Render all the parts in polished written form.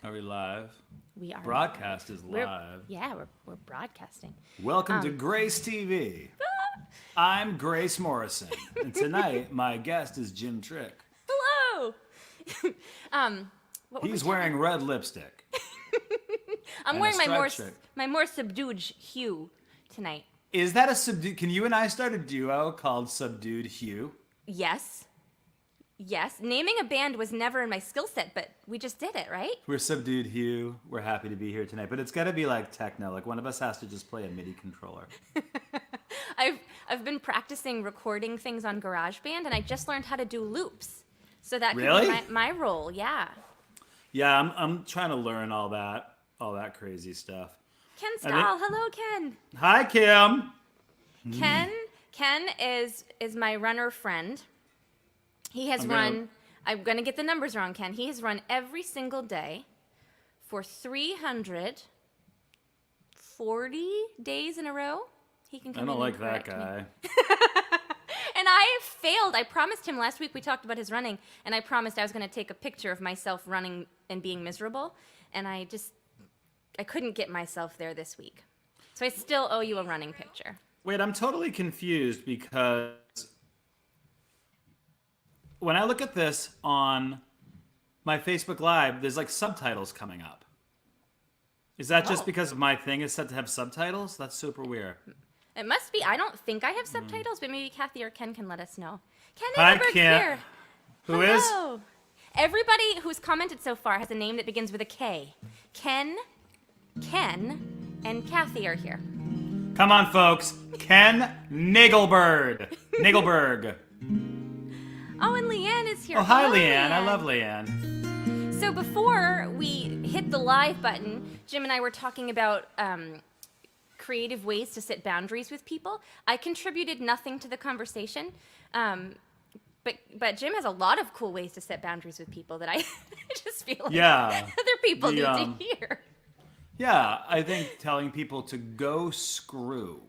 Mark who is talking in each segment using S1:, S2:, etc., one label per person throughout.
S1: Are we live?
S2: We are.
S1: Broadcast is live.
S2: We're broadcasting.
S1: Welcome to Grace TV. I'm Grace Morrison, and tonight my guest is Jim Trick.
S2: Hello. What were
S1: He's
S2: we
S1: wearing red lipstick.
S2: I'm
S1: and
S2: wearing
S1: a
S2: my
S1: striped shirt.
S2: more subdued hue tonight.
S1: Is that a subdued? Can you and I start a duo called Subdued Hue?
S2: Yes. Naming a band was never in my skill set, but we just did it, right?
S1: We're Subdued Hue. We're happy to be here tonight, but it's got to be like techno. Like one of us has to just play a MIDI controller.
S2: I've been practicing recording things on GarageBand, and I just learned how to do loops. So that could
S1: Really?
S2: be my role. Yeah.
S1: Yeah, I'm trying to learn all that crazy stuff.
S2: Ken Stahl. Hello, Ken.
S1: Hi, Kim.
S2: Ken is my runner friend. He has run, I'm going to get the numbers wrong, Ken. He has run every single day for 340 days in a row. He can come
S1: I don't
S2: in
S1: like
S2: and
S1: that
S2: correct me.
S1: guy.
S2: And I failed. I promised him last week, we talked about his running, and I promised I was going to take a picture of myself running and being miserable, and I couldn't get myself there this week. So I still owe you a running picture.
S1: Wait, I'm totally confused because when I look at this on my Facebook Live, there's like subtitles coming up. Is that just because my thing is set to have subtitles? That's super weird.
S2: It must be. I don't think I have subtitles, but maybe Kathy or Ken can let us know. Ken
S1: Hi,
S2: Eberberg's
S1: Ken.
S2: here.
S1: Who is?
S2: Hello. Everybody who's commented so far has a name that begins with a K. Ken, and Kathy are here.
S1: Come on, folks. Ken Nagelberg.
S2: Oh, and Leanne is here.
S1: Oh, hi,
S2: Hello,
S1: Leanne. I love Leanne.
S2: So before we hit the live button, Jim and I were talking about creative ways to set boundaries with people. I contributed nothing to the conversation, but Jim has a lot of cool ways to set boundaries with people that I just feel like other people need to hear.
S1: Yeah, I think telling people to go screw.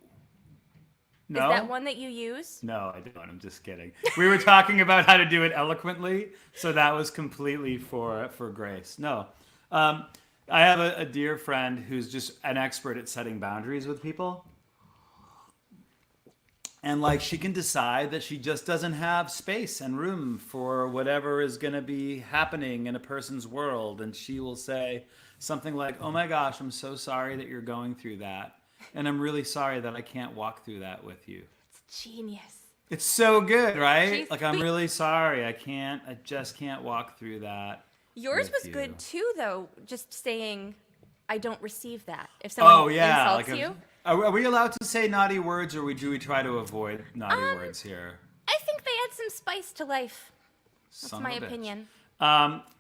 S1: No?
S2: Is that one that you use?
S1: No, I don't. I'm just kidding. We were talking about how to do it eloquently, so that was completely for Grace. No. I have a dear friend who's just an expert at setting boundaries with people. And like she can decide that she just doesn't have space and room for whatever is going to be happening in a person's world. And she will say something like, "Oh my gosh, I'm so sorry that you're going through that. And I'm really sorry that I can't walk through that with you."
S2: It's genius.
S1: It's so good, right? I'm really sorry. I just can't walk through that.
S2: Yours was good too, though, just saying, I don't receive that. If someone insults you.
S1: Are we allowed to say naughty words, or do we try to avoid naughty words here?
S2: I think they add some spice to life. That's my opinion.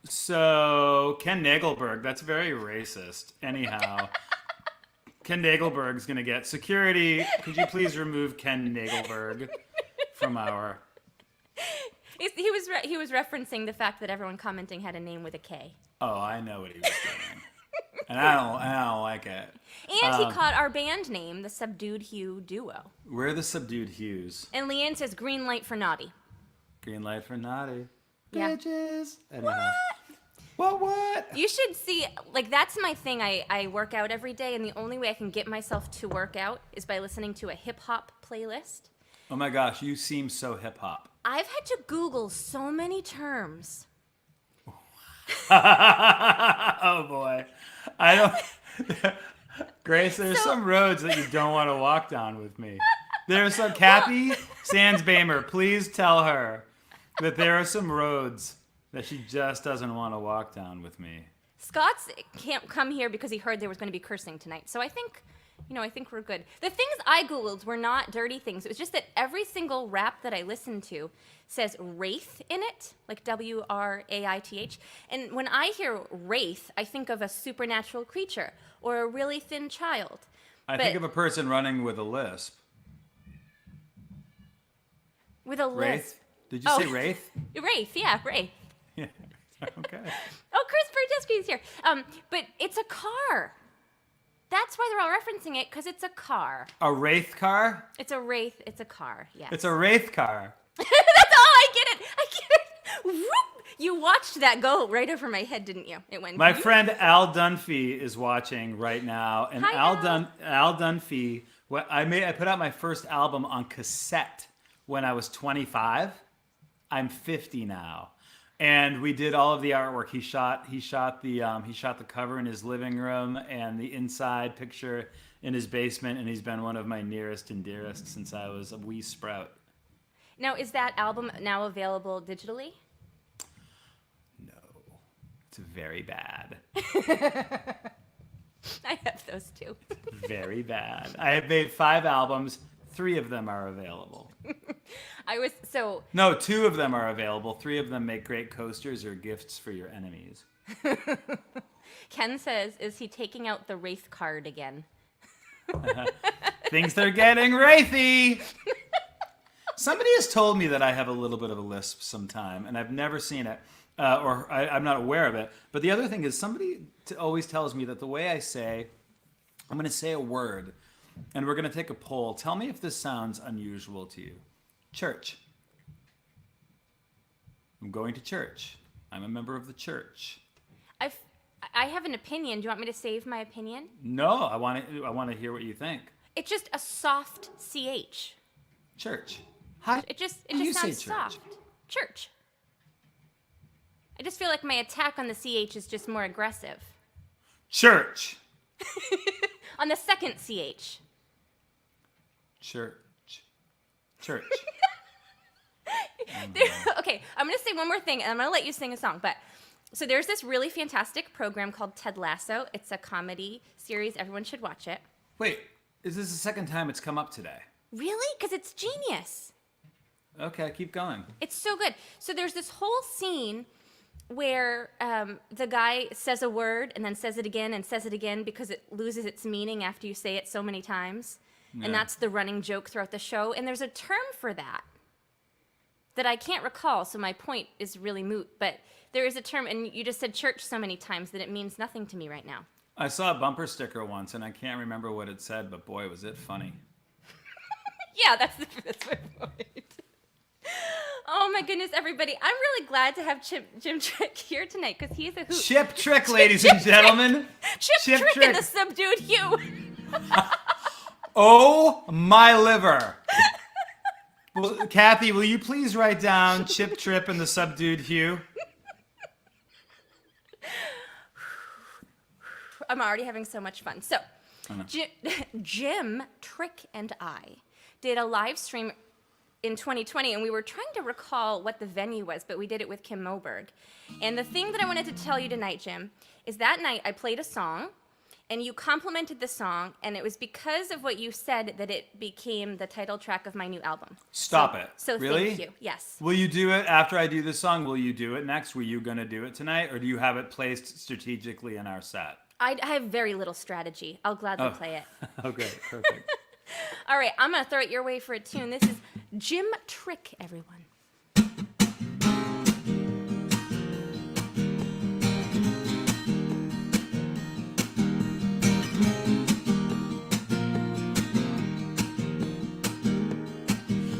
S1: So, Ken Nagelberg, that's very racist. Anyhow, Ken Nagelberg's going to get security. Could you please remove Ken Nagelberg from our...
S2: He was referencing the fact that everyone commenting had a name with a K.
S1: Oh, I know what he was doing. And I don't like it.
S2: And he caught our band name, the Subdued Hue Duo.
S1: We're the Subdued Hues.
S2: And Leanne says green light for naughty.
S1: Green light for naughty.
S2: Yeah.
S1: Bitches. Anyhow. What?
S2: You should see, like, that's my thing. I work out every day, and the only way I can get myself to work out is by listening to a hip-hop playlist.
S1: Oh my gosh, you seem so hip-hop.
S2: I've had to Google so many terms.
S1: Oh boy. I don't... Grace, there's some roads that you don't want to walk down with me. There's some... Kathy Sandsbamer, please tell her that there are some roads that she just doesn't want to walk down with me.
S2: Scott's can't come here because he heard there was going to be cursing tonight. So I think we're good. The things I Googled were not dirty things. It was just that every single rap that I listened to says wraith in it, like W-R-A-I-T-H. And when I hear wraith, I think of a supernatural creature or a really thin child.
S1: I think of a person running with a lisp.
S2: With a lisp.
S1: Wraith? Did you say wraith?
S2: Wraith, yeah, wraith.
S1: Yeah. Okay.
S2: Oh, Chris Berdesky's here. But it's a car. That's why they're all referencing it, because it's a car.
S1: A wraith car?
S2: It's a wraith. It's a car, yes.
S1: It's a wraith car.
S2: That's all. I get it. Whoop. You watched that go right over my head, didn't you? It went.
S1: My friend Al Dunphy is watching right now, and
S2: Hi,
S1: Al Dunphy. I put out my first album on cassette when I was 25. I'm 50 now, and we did all of the artwork. He shot the cover in his living room and the inside picture in his basement, and he's been one of my nearest and dearest since I was a wee sprout.
S2: Now, is that album now available digitally?
S1: No, it's very bad.
S2: I have those too.
S1: Very bad. I have made 5 albums. 3 of them are available.
S2: No,
S1: 2 of them are available. 3 of them make great coasters or gifts for your enemies.
S2: Ken says, is he taking out the Wraith card again?
S1: Thinks they're getting wraithy. Somebody has told me that I have a little bit of a lisp sometime, and I've never seen it, or I'm not aware of it. But the other thing is somebody always tells me that the way I say, I'm going to say a word, and we're going to take a poll. Tell me if this sounds unusual to you. Church. I'm going to church. I'm a member of the church.
S2: I have an opinion. Do you want me to save my opinion?
S1: No, I want to hear what you think.
S2: It's just a soft CH.
S1: Church. Hi.
S2: It just
S1: You say
S2: sounds
S1: church.
S2: soft. Church. I just feel like my attack on the CH is just more aggressive.
S1: Church.
S2: On the second CH.
S1: Church.
S2: Okay, I'm going to say one more thing, and I'm going to let you sing a song. But so there's this really fantastic program called Ted Lasso. It's a comedy series. Everyone should watch it.
S1: Wait, is this the second time it's come up today?
S2: Really? Because it's genius.
S1: Okay, keep going.
S2: It's so good. So there's this whole scene where the guy says a word and then says it again and says it again because it loses its meaning after you say it so many times.
S1: Yeah.
S2: And that's the running joke throughout the show. And there's a term for that I can't recall, so my point is really moot. But there is a term, and you just said church so many times that it means nothing to me right now.
S1: I saw a bumper sticker once, and I can't remember what it said, but boy, was it funny.
S2: Yeah, that's my point. Oh my goodness, everybody. I'm really glad to have Jim Trick here tonight because he's a hoot.
S1: Chip Trick, ladies and gentlemen.
S2: Chip Trick and the subdued Hugh.
S1: Oh, my liver. Well, Kathy, will you please write down Chip Trip and the subdued Hugh?
S2: I'm already having so much fun. So, Jim Trick and I did a live stream in 2020, and we were trying to recall what the venue was, but we did it with Kim Moberg. And the thing that I wanted to tell you tonight, Jim, is that night I played a song, and you complimented the song, and it was because of what you said that it became the title track of my new album.
S1: Stop it.
S2: So
S1: really?
S2: Thank you. Yes.
S1: Will you do it after I do this song? Will you do it next? Were you going to do it tonight, or do you have it placed strategically in our set?
S2: I have very little strategy. I'll gladly play it.
S1: Okay, perfect.
S2: All right, I'm going to throw it your way for a tune. This is Jim Trick, everyone.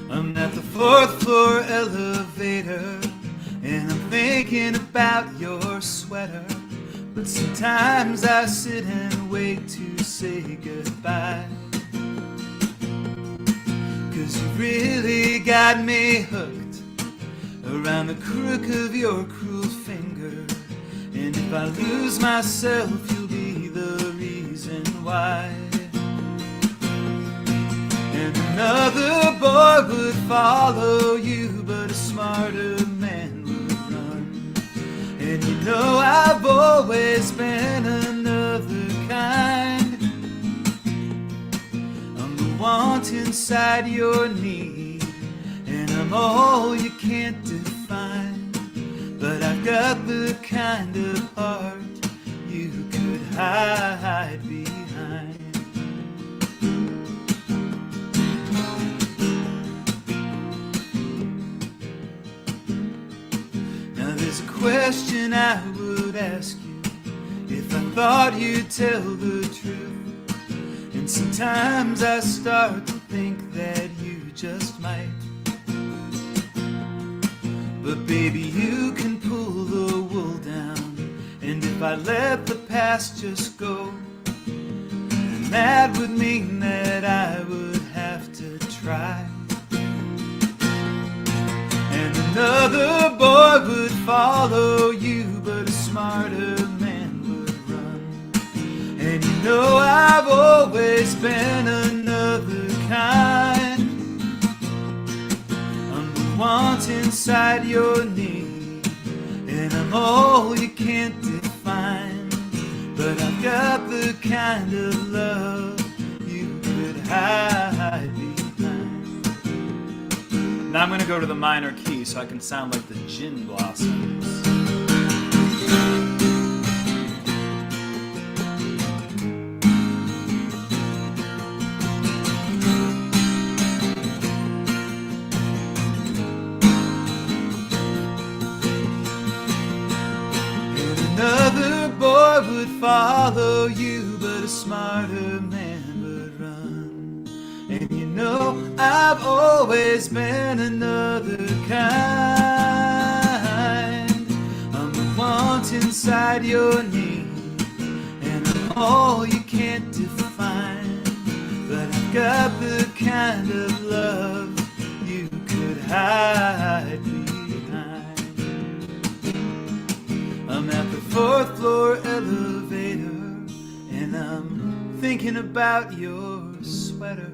S1: I'm at the 4th floor elevator, and I'm thinking about your sweater. But sometimes I sit and wait to say goodbye. 'Cause you really got me hooked around the crook of your cruel finger. And if I lose myself, you'll be the reason why. And another boy would follow you, but a smarter man would run. And you know I've always been another kind. I'm the want inside your need, and I'm all you can't define. But I've got the kind of heart you could hide behind. Now there's a question I would ask you if I thought you'd tell the truth. And sometimes I start to think that you just might. But baby, you can pull the wool down. And if I let the past just go, then that would mean that I would have to try. And another boy would follow you, but a smarter man would run. And you know I've always been another kind. I'm the ones inside your need, and I'm all you can't define. But I've got the kind of love you could hide behind. Now I'm going to go to the minor key so I can sound like the Gin Blossoms. Another boy would follow you, but a smarter man would run. And you know I've always been another kind. I'm the want inside your need, and I'm all you can't define. But I've got the kind of love you could hide behind. I'm at the 4th floor elevator, and I'm thinking about your sweater.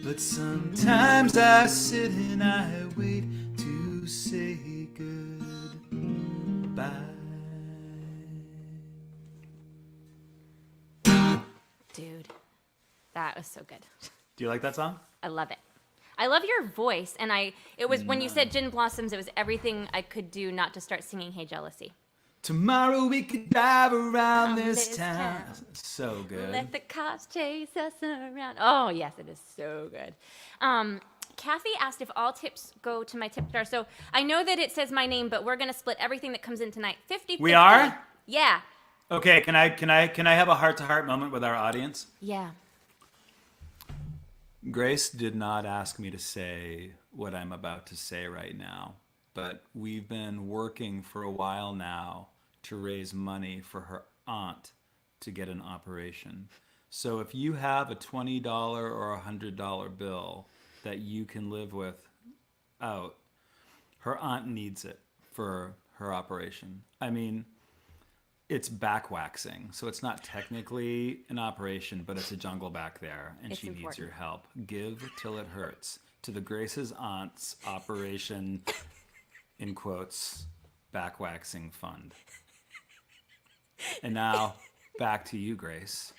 S1: But sometimes I sit and I wait to say goodbye.
S2: Dude, that was so good.
S1: Do you like that song?
S2: I love it. I love your voice, and it was when you said Gin Blossoms, it was everything I could do not to start singing Hey Jealousy.
S1: Tomorrow we could drive around this town. So good.
S2: Let the cops chase us around. Oh, yes, it is so good. Kathy asked if all tips go to my tip jar. So I know that it says my name, but we're going to split everything that comes in tonight. 50-50.
S1: We are?
S2: Yeah.
S1: Okay, can I have a heart-to-heart moment with our audience?
S2: Yeah.
S1: Grace did not ask me to say what I'm about to say right now, but we've been working for a while now to raise money for her aunt to get an operation. So if you have a $20 or a $100 bill that you can live with out, her aunt needs it for her operation. I mean, it's back waxing, so it's not technically an operation, but it's a jungle back there, and she needs your help. Give till it hurts to the Grace's aunt's operation, in quotes, back waxing fund. And now, back to you, Grace.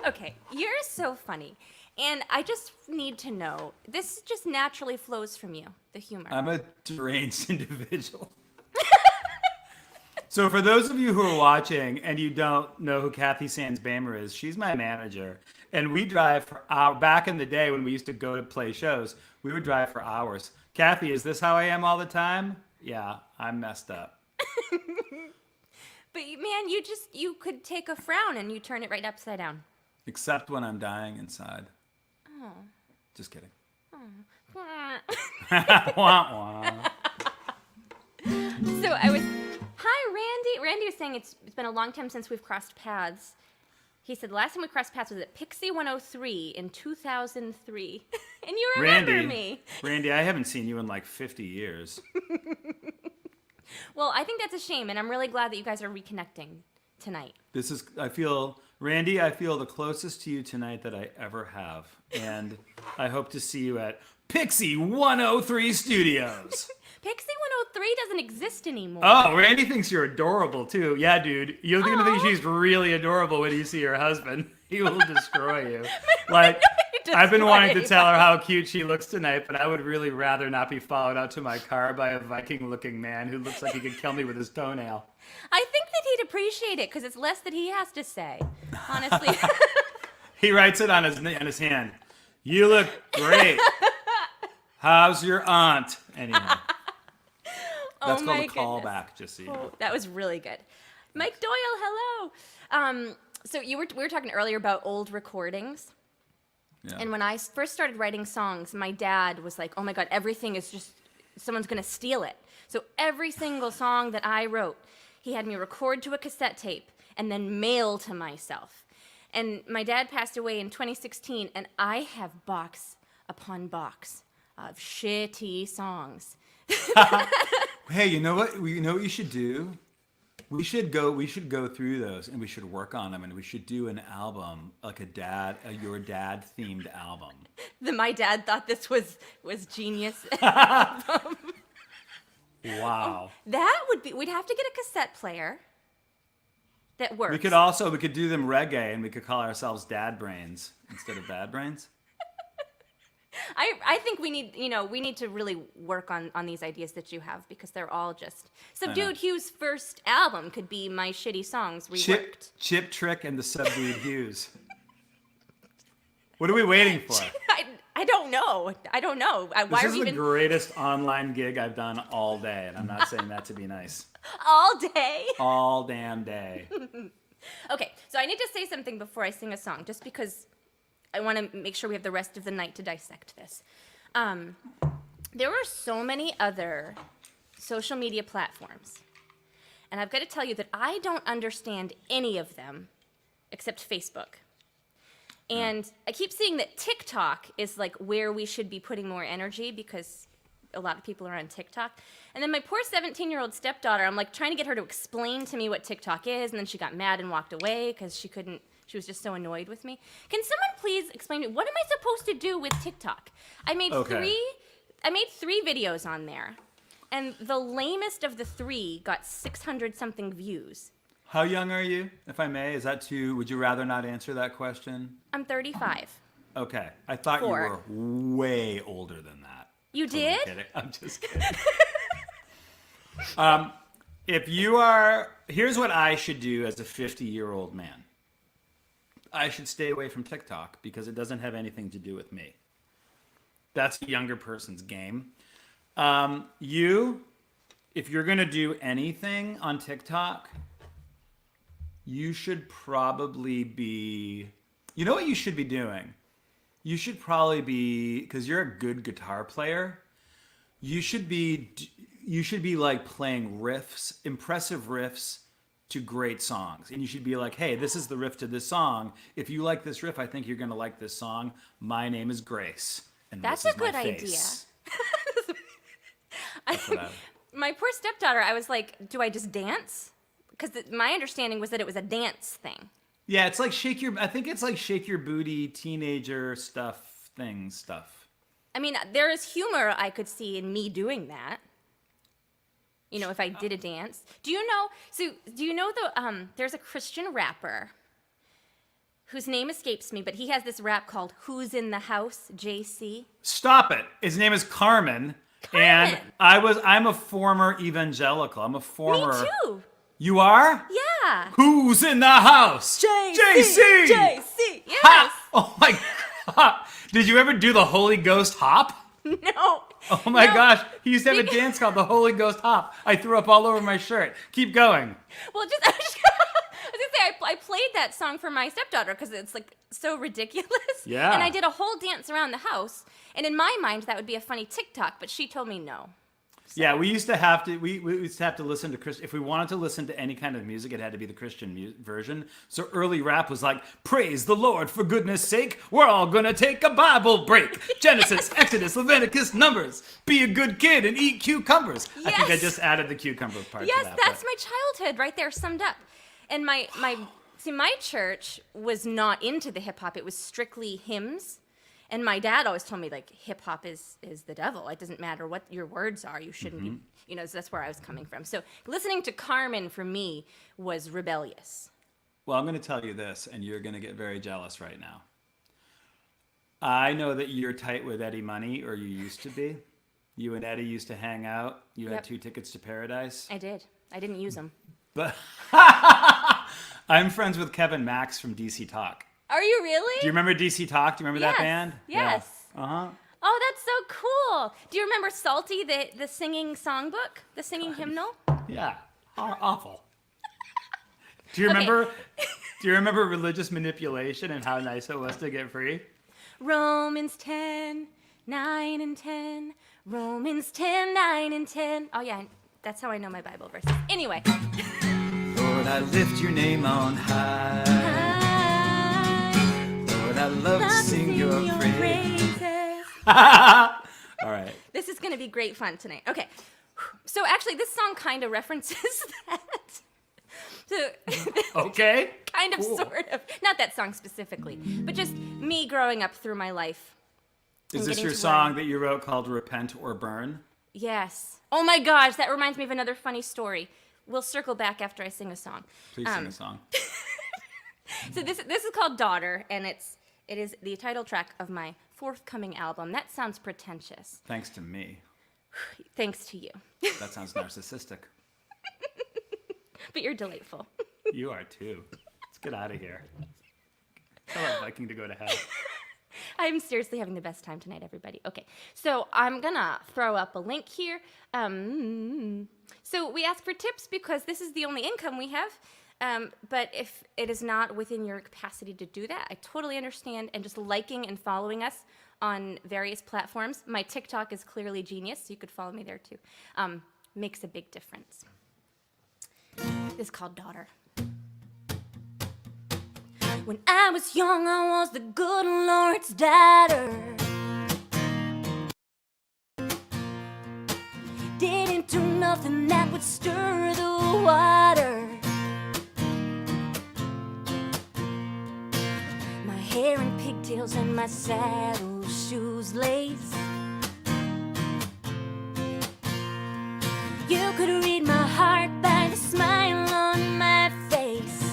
S2: Okay, you're so funny. And I just need to know, this just naturally flows from you, the humor.
S1: I'm a deranged individual. So for those of you who are watching and you don't know who Kathy Sands-Bamer is, she's my manager. And we drive for hours. Back in the day when we used to go to play shows, we would drive for hours. Kathy, is this how I am all the time? Yeah, I'm messed up.
S2: But man, you could take a frown and you turn it right upside down.
S1: Except when I'm dying inside.
S2: Oh.
S1: Just kidding.
S2: Oh.
S1: Wah, wah.
S2: So I was, hi Randy. Randy was saying it's been a long time since we've crossed paths. He said the last time we crossed paths was at Pixie 103 in 2003. And you remember me.
S1: Randy, I haven't seen you in like 50 years.
S2: Well, I think that's a shame, and I'm really glad that you guys are reconnecting tonight.
S1: Randy, I feel the closest to you tonight that I ever have. And I hope to see you at Pixie 103 Studios.
S2: Pixie 103 doesn't exist anymore.
S1: Oh, Randy thinks you're adorable, too. Yeah, dude. You're going to think she's really adorable when you see her husband. He will destroy you. Like, I've been wanting to tell her how cute she looks tonight, but I would really rather not be followed out to my car by a Viking-looking man who looks like he could kill me with his toenail.
S2: I think that he'd appreciate it, because it's less that he has to say, honestly.
S1: He writes it on his hand. You look great. How's your aunt? Anyhow. That's called a callback, just so you know.
S2: That was really good. Mike Doyle, hello. So we were talking earlier about old recordings. Yeah. And when I first started writing songs, my dad was like, oh my God, everything is just someone's going to steal it. So every single song that I wrote, he had me record to a cassette tape and then mail to myself. And my dad passed away in 2016, and I have box upon box of shitty songs.
S1: Hey, you know what? You know what you should do? We should go through those, and we should work on them, and we should do an album, like your dad themed album.
S2: My dad thought this was genius.
S1: Wow.
S2: That would be. We'd have to get a cassette player that works.
S1: We could do them reggae, and we could call ourselves Dad Brains instead of Bad Brains.
S2: I think we need to really work on these ideas that you have, because they're all just. Subdued Hugh's first album could be my shitty songs reworked.
S1: Chip Trick and the Subdued Hughs. What are we waiting for?
S2: I don't know.
S1: This is the greatest online gig I've done all day, and I'm not saying that to be nice.
S2: All day?
S1: All damn day.
S2: Okay, so I need to say something before I sing a song, just because I want to make sure we have the rest of the night to dissect this. There are so many other social media platforms, and I've got to tell you that I don't understand any of them except Facebook. And I keep seeing that TikTok is like where we should be putting more energy, because a lot of people are on TikTok. And then my poor 17-year-old stepdaughter, I'm like trying to get her to explain to me what TikTok is, and then she got mad and walked away because she was just so annoyed with me. Can someone please explain to me, what am I supposed to do with TikTok? I made three videos on there, and the lamest of the three got 600 something views.
S1: How young are you, if I may? Would you rather not answer that question?
S2: I'm 35.
S1: Okay. I thought you were way older than that.
S2: You did?
S1: Kidding. I'm just kidding. Here's what I should do as a 50-year-old man. I should stay away from TikTok because it doesn't have anything to do with me. That's a younger person's game. If you're going to do anything on TikTok, you should probably be, you know what you should be doing? You should probably be, because you're a good guitar player, you should be like playing riffs, impressive riffs to great songs. And you should be like, hey, this is the riff to this song. If you like this riff, I think you're going to like this song. My name is Grace. And
S2: that's a good idea. My poor stepdaughter, I was like, do I just dance? Because my understanding was that it was a dance thing.
S1: Yeah, it's like shake your booty teenager stuff.
S2: I mean, there is humor I could see in me doing that. You know, if I did a dance. Do you know there's a Christian rapper whose name escapes me, but he has this rap called Who's in the House, JC?
S1: Stop it. His name is Carmen. And I'm a former evangelical. I'm a former.
S2: Me too.
S1: You are?
S2: Yeah.
S1: Who's in the house? JC!
S2: JC! Yes!
S1: Ha! Oh my God. Did you ever do the Holy Ghost hop?
S2: No.
S1: Oh my gosh. He used to have a dance called the Holy Ghost hop. I threw up all over my shirt. Keep going.
S2: Well, I was going to say, I played that song for my stepdaughter because it's like so ridiculous.
S1: Yeah.
S2: And I did a whole dance around the house. And in my mind, that would be a funny TikTok, but she told me no. So.
S1: Yeah, we used to have to listen to Christian. If we wanted to listen to any kind of music, it had to be the Christian version. So early rap was like, praise the Lord, for goodness sake, we're all gonna take a Bible break. Genesis, Exodus, Leviticus, Numbers. Be a good kid and eat cucumbers.
S2: Yes.
S1: I think I just added the cucumber part
S2: yes,
S1: to that.
S2: Yes, that's my childhood right there summed up. And my church was not into the hip hop. It was strictly hymns. And my dad always told me, like, hip-hop is the devil. It doesn't matter what your words are. You shouldn't be, so that's where I was coming from. So listening to Carmen, for me, was rebellious.
S1: Well, I'm going to tell you this, and you're going to get very jealous right now. I know that you're tight with Eddie Money, or you used to be. You and Eddie used to hang out. You had 2 tickets to Paradise.
S2: I did. I didn't use them.
S1: But I'm friends with Kevin Max from DC Talk.
S2: Are you really?
S1: Do you remember DC Talk? Do you remember that band?
S2: Yes.
S1: Yeah. Uh-huh.
S2: Oh, that's so cool. Do you remember Salty, the singing songbook? The singing hymnal?
S1: Yeah. Awful. Do you remember Do you remember religious manipulation and how nice it was to get free?
S2: Romans 10, 9 and 10. Romans 10, 9, and 10. Oh, yeah, that's how I know my Bible verses. Anyway.
S1: Lord, I lift your name on high. Lord, I love to sing your praises. All right.
S2: This is going to be great fun tonight. Okay. So actually, this song kind of references that. So,
S1: Okay.
S2: kind of,
S1: Cool.
S2: sort of. Not that song specifically, but just me growing up through my life.
S1: Is this
S2: getting
S1: your
S2: to
S1: song that you wrote called Repent or Burn?
S2: Yes. Oh my gosh, that reminds me of another funny story. We'll circle back after I sing a song.
S1: Please sing a song.
S2: So this is called Daughter, and it is the title track of my forthcoming album. That sounds pretentious.
S1: Thanks to me.
S2: Thanks to you.
S1: That sounds narcissistic.
S2: But you're delightful.
S1: You are too. Let's get out of here. Tell that Viking to go to hell.
S2: I'm seriously having the best time tonight, everybody. Okay, so I'm gonna throw up a link here. So we ask for tips because this is the only income we have. But if it is not within your capacity to do that, I totally understand. And just liking and following us on various platforms. My TikTok is clearly genius, so you could follow me there too. Makes a big difference. This is called Daughter. When I was young, I was the good Lord's daughter. Didn't do nothing that would stir the water. My hair in pigtails and my saddle shoes lace. You could read my heart by the smile on my face.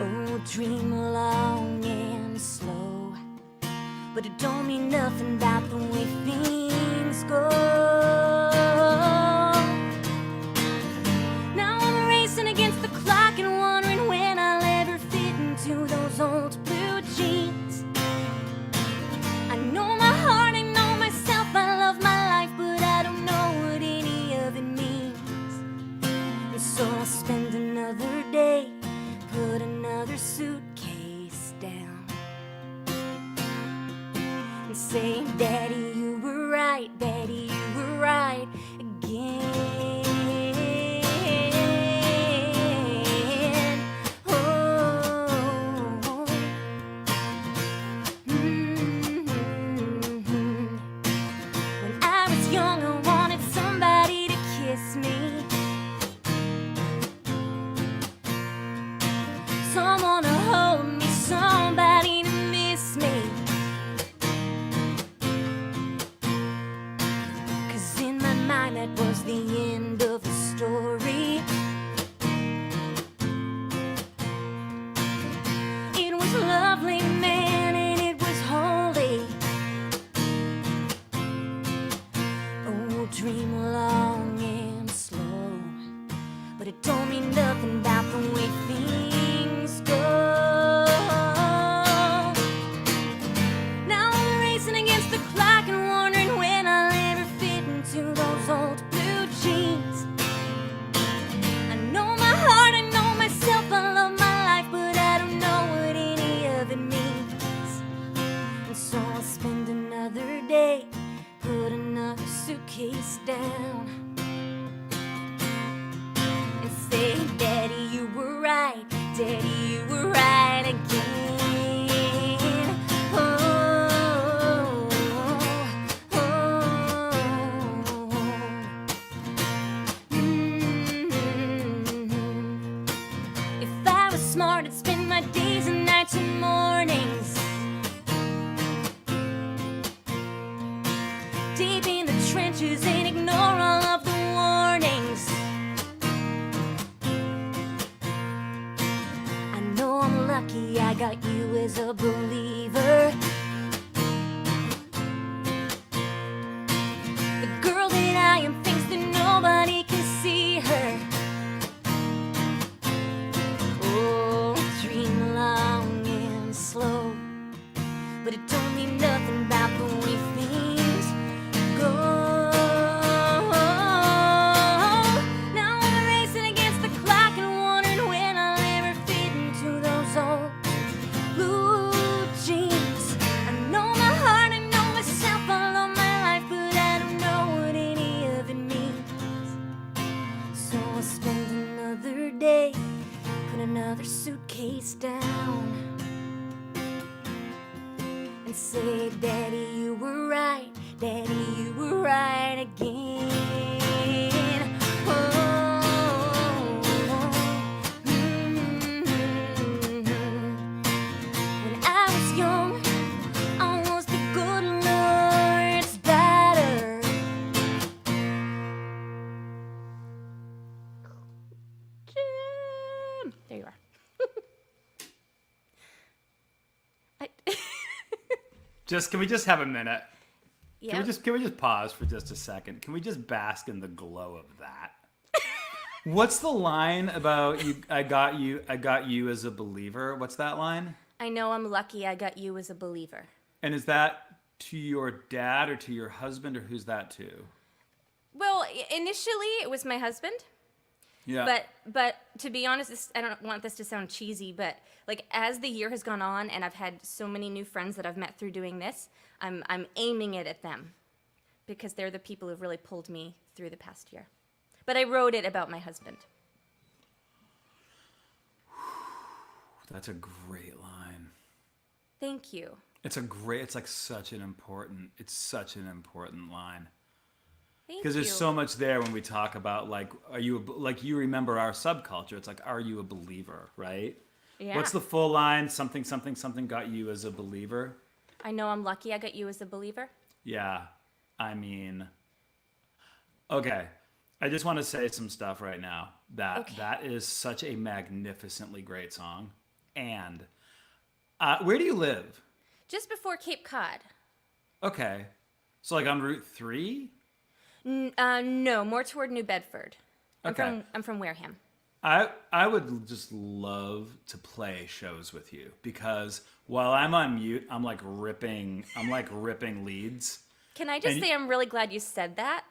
S2: Oh, dream long and slow, but it don't mean nothing about the way things go. Now I'm racing against the clock and wondering when I'll ever fit into those old blue jeans. I know my heart, I know myself, I love my life, but I don't know what any of it means. And so I'll spend another day, put another suitcase down, and say, Daddy, you were right, Daddy, you were right again. Oh, When I was young, I wanted somebody to kiss me, someone to hold me, somebody to miss me. 'Cause in my mind that was the end of the story. It was lovely, man, and it was holy. Oh, dream long and slow, but it don't mean nothing about the way things go. Now I'm racing against the clock and wondering when I'll ever fit into those old blue jeans. I know my heart, I know myself, I love my life, but I don't know what any of it means. And so I'll spend another day, put another suitcase down, and say, Daddy, you were right, Daddy, you were right again. Oh, oh, If I was smart, I'd spend my days and nights and mornings deep in the trenches and ignore all of the warnings. I know I'm lucky I got you as a believer. The girl that I am thinks that nobody can see her. Oh, dream long and slow, but it don't mean nothing about the way things go. Now I'm racing against the clock and wondering when I'll ever fit into those old blue jeans. another suitcase down and say, Daddy, you were right. Daddy, you were right again. When I was young, I was the good Lord's daughter. Jim. There you are.
S1: Can we just have a minute?
S2: Yep.
S1: Can we just pause for just a second? Can we just bask in the glow of that? What's the line about you? I got you as a believer. What's that line?
S2: I know I'm lucky I got you as a believer.
S1: And is that to your dad or to your husband, or who's that to?
S2: Well, initially it was my husband.
S1: Yeah.
S2: But to be honest, I don't want this to sound cheesy, but like as the year has gone on and I've had so many new friends that I've met through doing this, I'm aiming it at them because they're the people who've really pulled me through the past year. But I wrote it about my husband.
S1: That's a great line.
S2: Thank you.
S1: It's like such an important line.
S2: Thank you.
S1: Because there's so much there when we talk about like, you remember our subculture. It's like, are you a believer, right?
S2: Yeah.
S1: What's the full line? Something got you as a believer.
S2: I know I'm lucky I got you as a believer.
S1: Yeah. I mean, okay. I just want to say some stuff right now that is such a magnificently great song. And where do you live?
S2: Just before Cape Cod.
S1: Okay. So like on Route 3?
S2: No, more toward New Bedford.
S1: Okay.
S2: I'm from Wareham.
S1: I would just love to play shows with you because while I'm on mute, I'm like ripping leads.
S2: Can I just say I'm really glad you said that?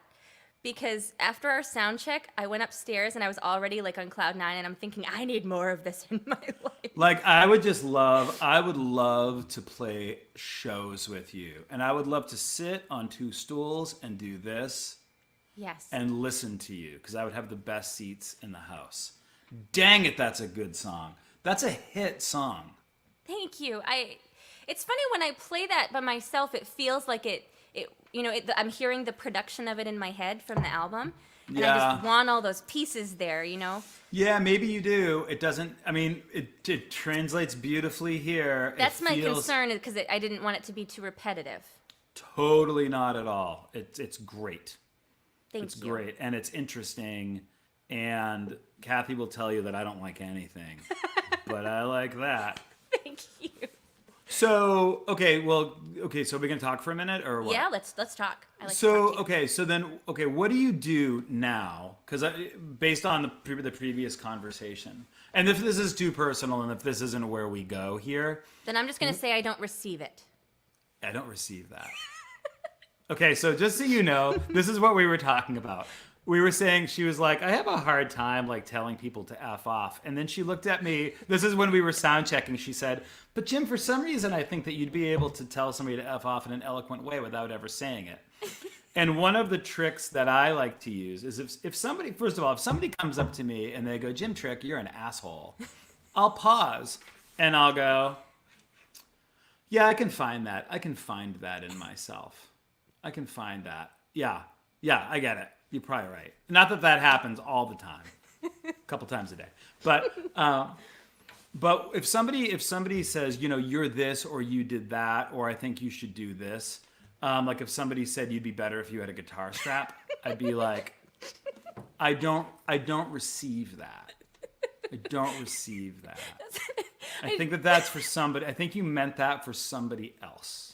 S2: Because after our sound check, I went upstairs and I was already like on cloud nine and I'm thinking I need more of this in my life.
S1: Like I would love to play shows with you. And I would love to sit on 2 stools and do this.
S2: Yes.
S1: And listen to you because I would have the best seats in the house. Dang it, that's a good song. That's a hit song.
S2: Thank you. It's funny when I play that by myself, it feels like I'm hearing the production of it in my head from the album. And I just want all those pieces there, you know?
S1: Yeah, maybe you do. It doesn't, I mean, it translates beautifully here.
S2: That's my concern because I didn't want it to be too repetitive.
S1: Totally not at all. It's great.
S2: It's
S1: great. And it's interesting. And Kathy will tell you that I don't like anything. But I like that.
S2: Thank you.
S1: So, so we're going to talk for a minute or what?
S2: Yeah, let's talk. I like to talk to you.
S1: What do you do now? Because based on the previous conversation, and if this is too personal and if this isn't where we go here.
S2: Then I'm just going to say I don't receive it.
S1: I don't receive that. Okay, so just so you know, this is what we were talking about. We were saying, she was like, I have a hard time like telling people to F off. And then she looked at me, this is when we were sound checking, she said, but Jim, for some reason I think that you'd be able to tell somebody to F off in an eloquent way without ever saying it. And one of the tricks that I like to use is if somebody, first of all, if somebody comes up to me and they go, Jim Trick, you're an asshole, I'll pause and I'll go, yeah, I can find that. I can find that in myself. I can find that. Yeah, I get it. You're probably right. Not that happens all the time, a couple times a day. But if somebody says, you know, you're this or you did that, or I think you should do this, like if somebody said you'd be better if you had a guitar strap, I'd be like, I don't receive that. I don't receive that. I think that's for somebody. I think you meant that for somebody else.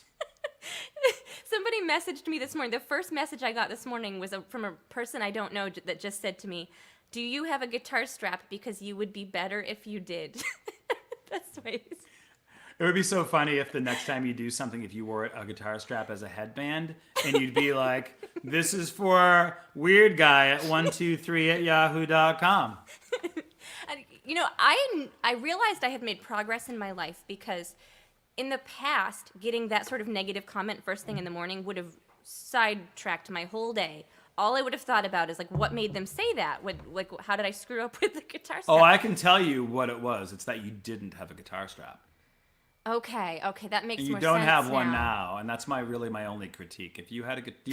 S2: Somebody messaged me this morning. The first message I got this morning was from a person I don't know that just said to me, do you have a guitar strap because you would be better if you did? That's why it
S1: would be so funny if the next time you do something, if you wore a guitar strap as a headband and you'd be like, this is for weird guy at 123@yahoo.com.
S2: You know, I realized I have made progress in my life because in the past, getting that sort of negative comment first thing in the morning would have sidetracked my whole day. all I would have thought about is like, what made them say that? How did I screw up with the guitar strap?
S1: Oh, I can tell you what it was. It's that you didn't have a guitar strap.
S2: Okay, that makes
S1: And
S2: more
S1: you
S2: sense
S1: don't have one
S2: now.
S1: now, and that's my only critique. If you had do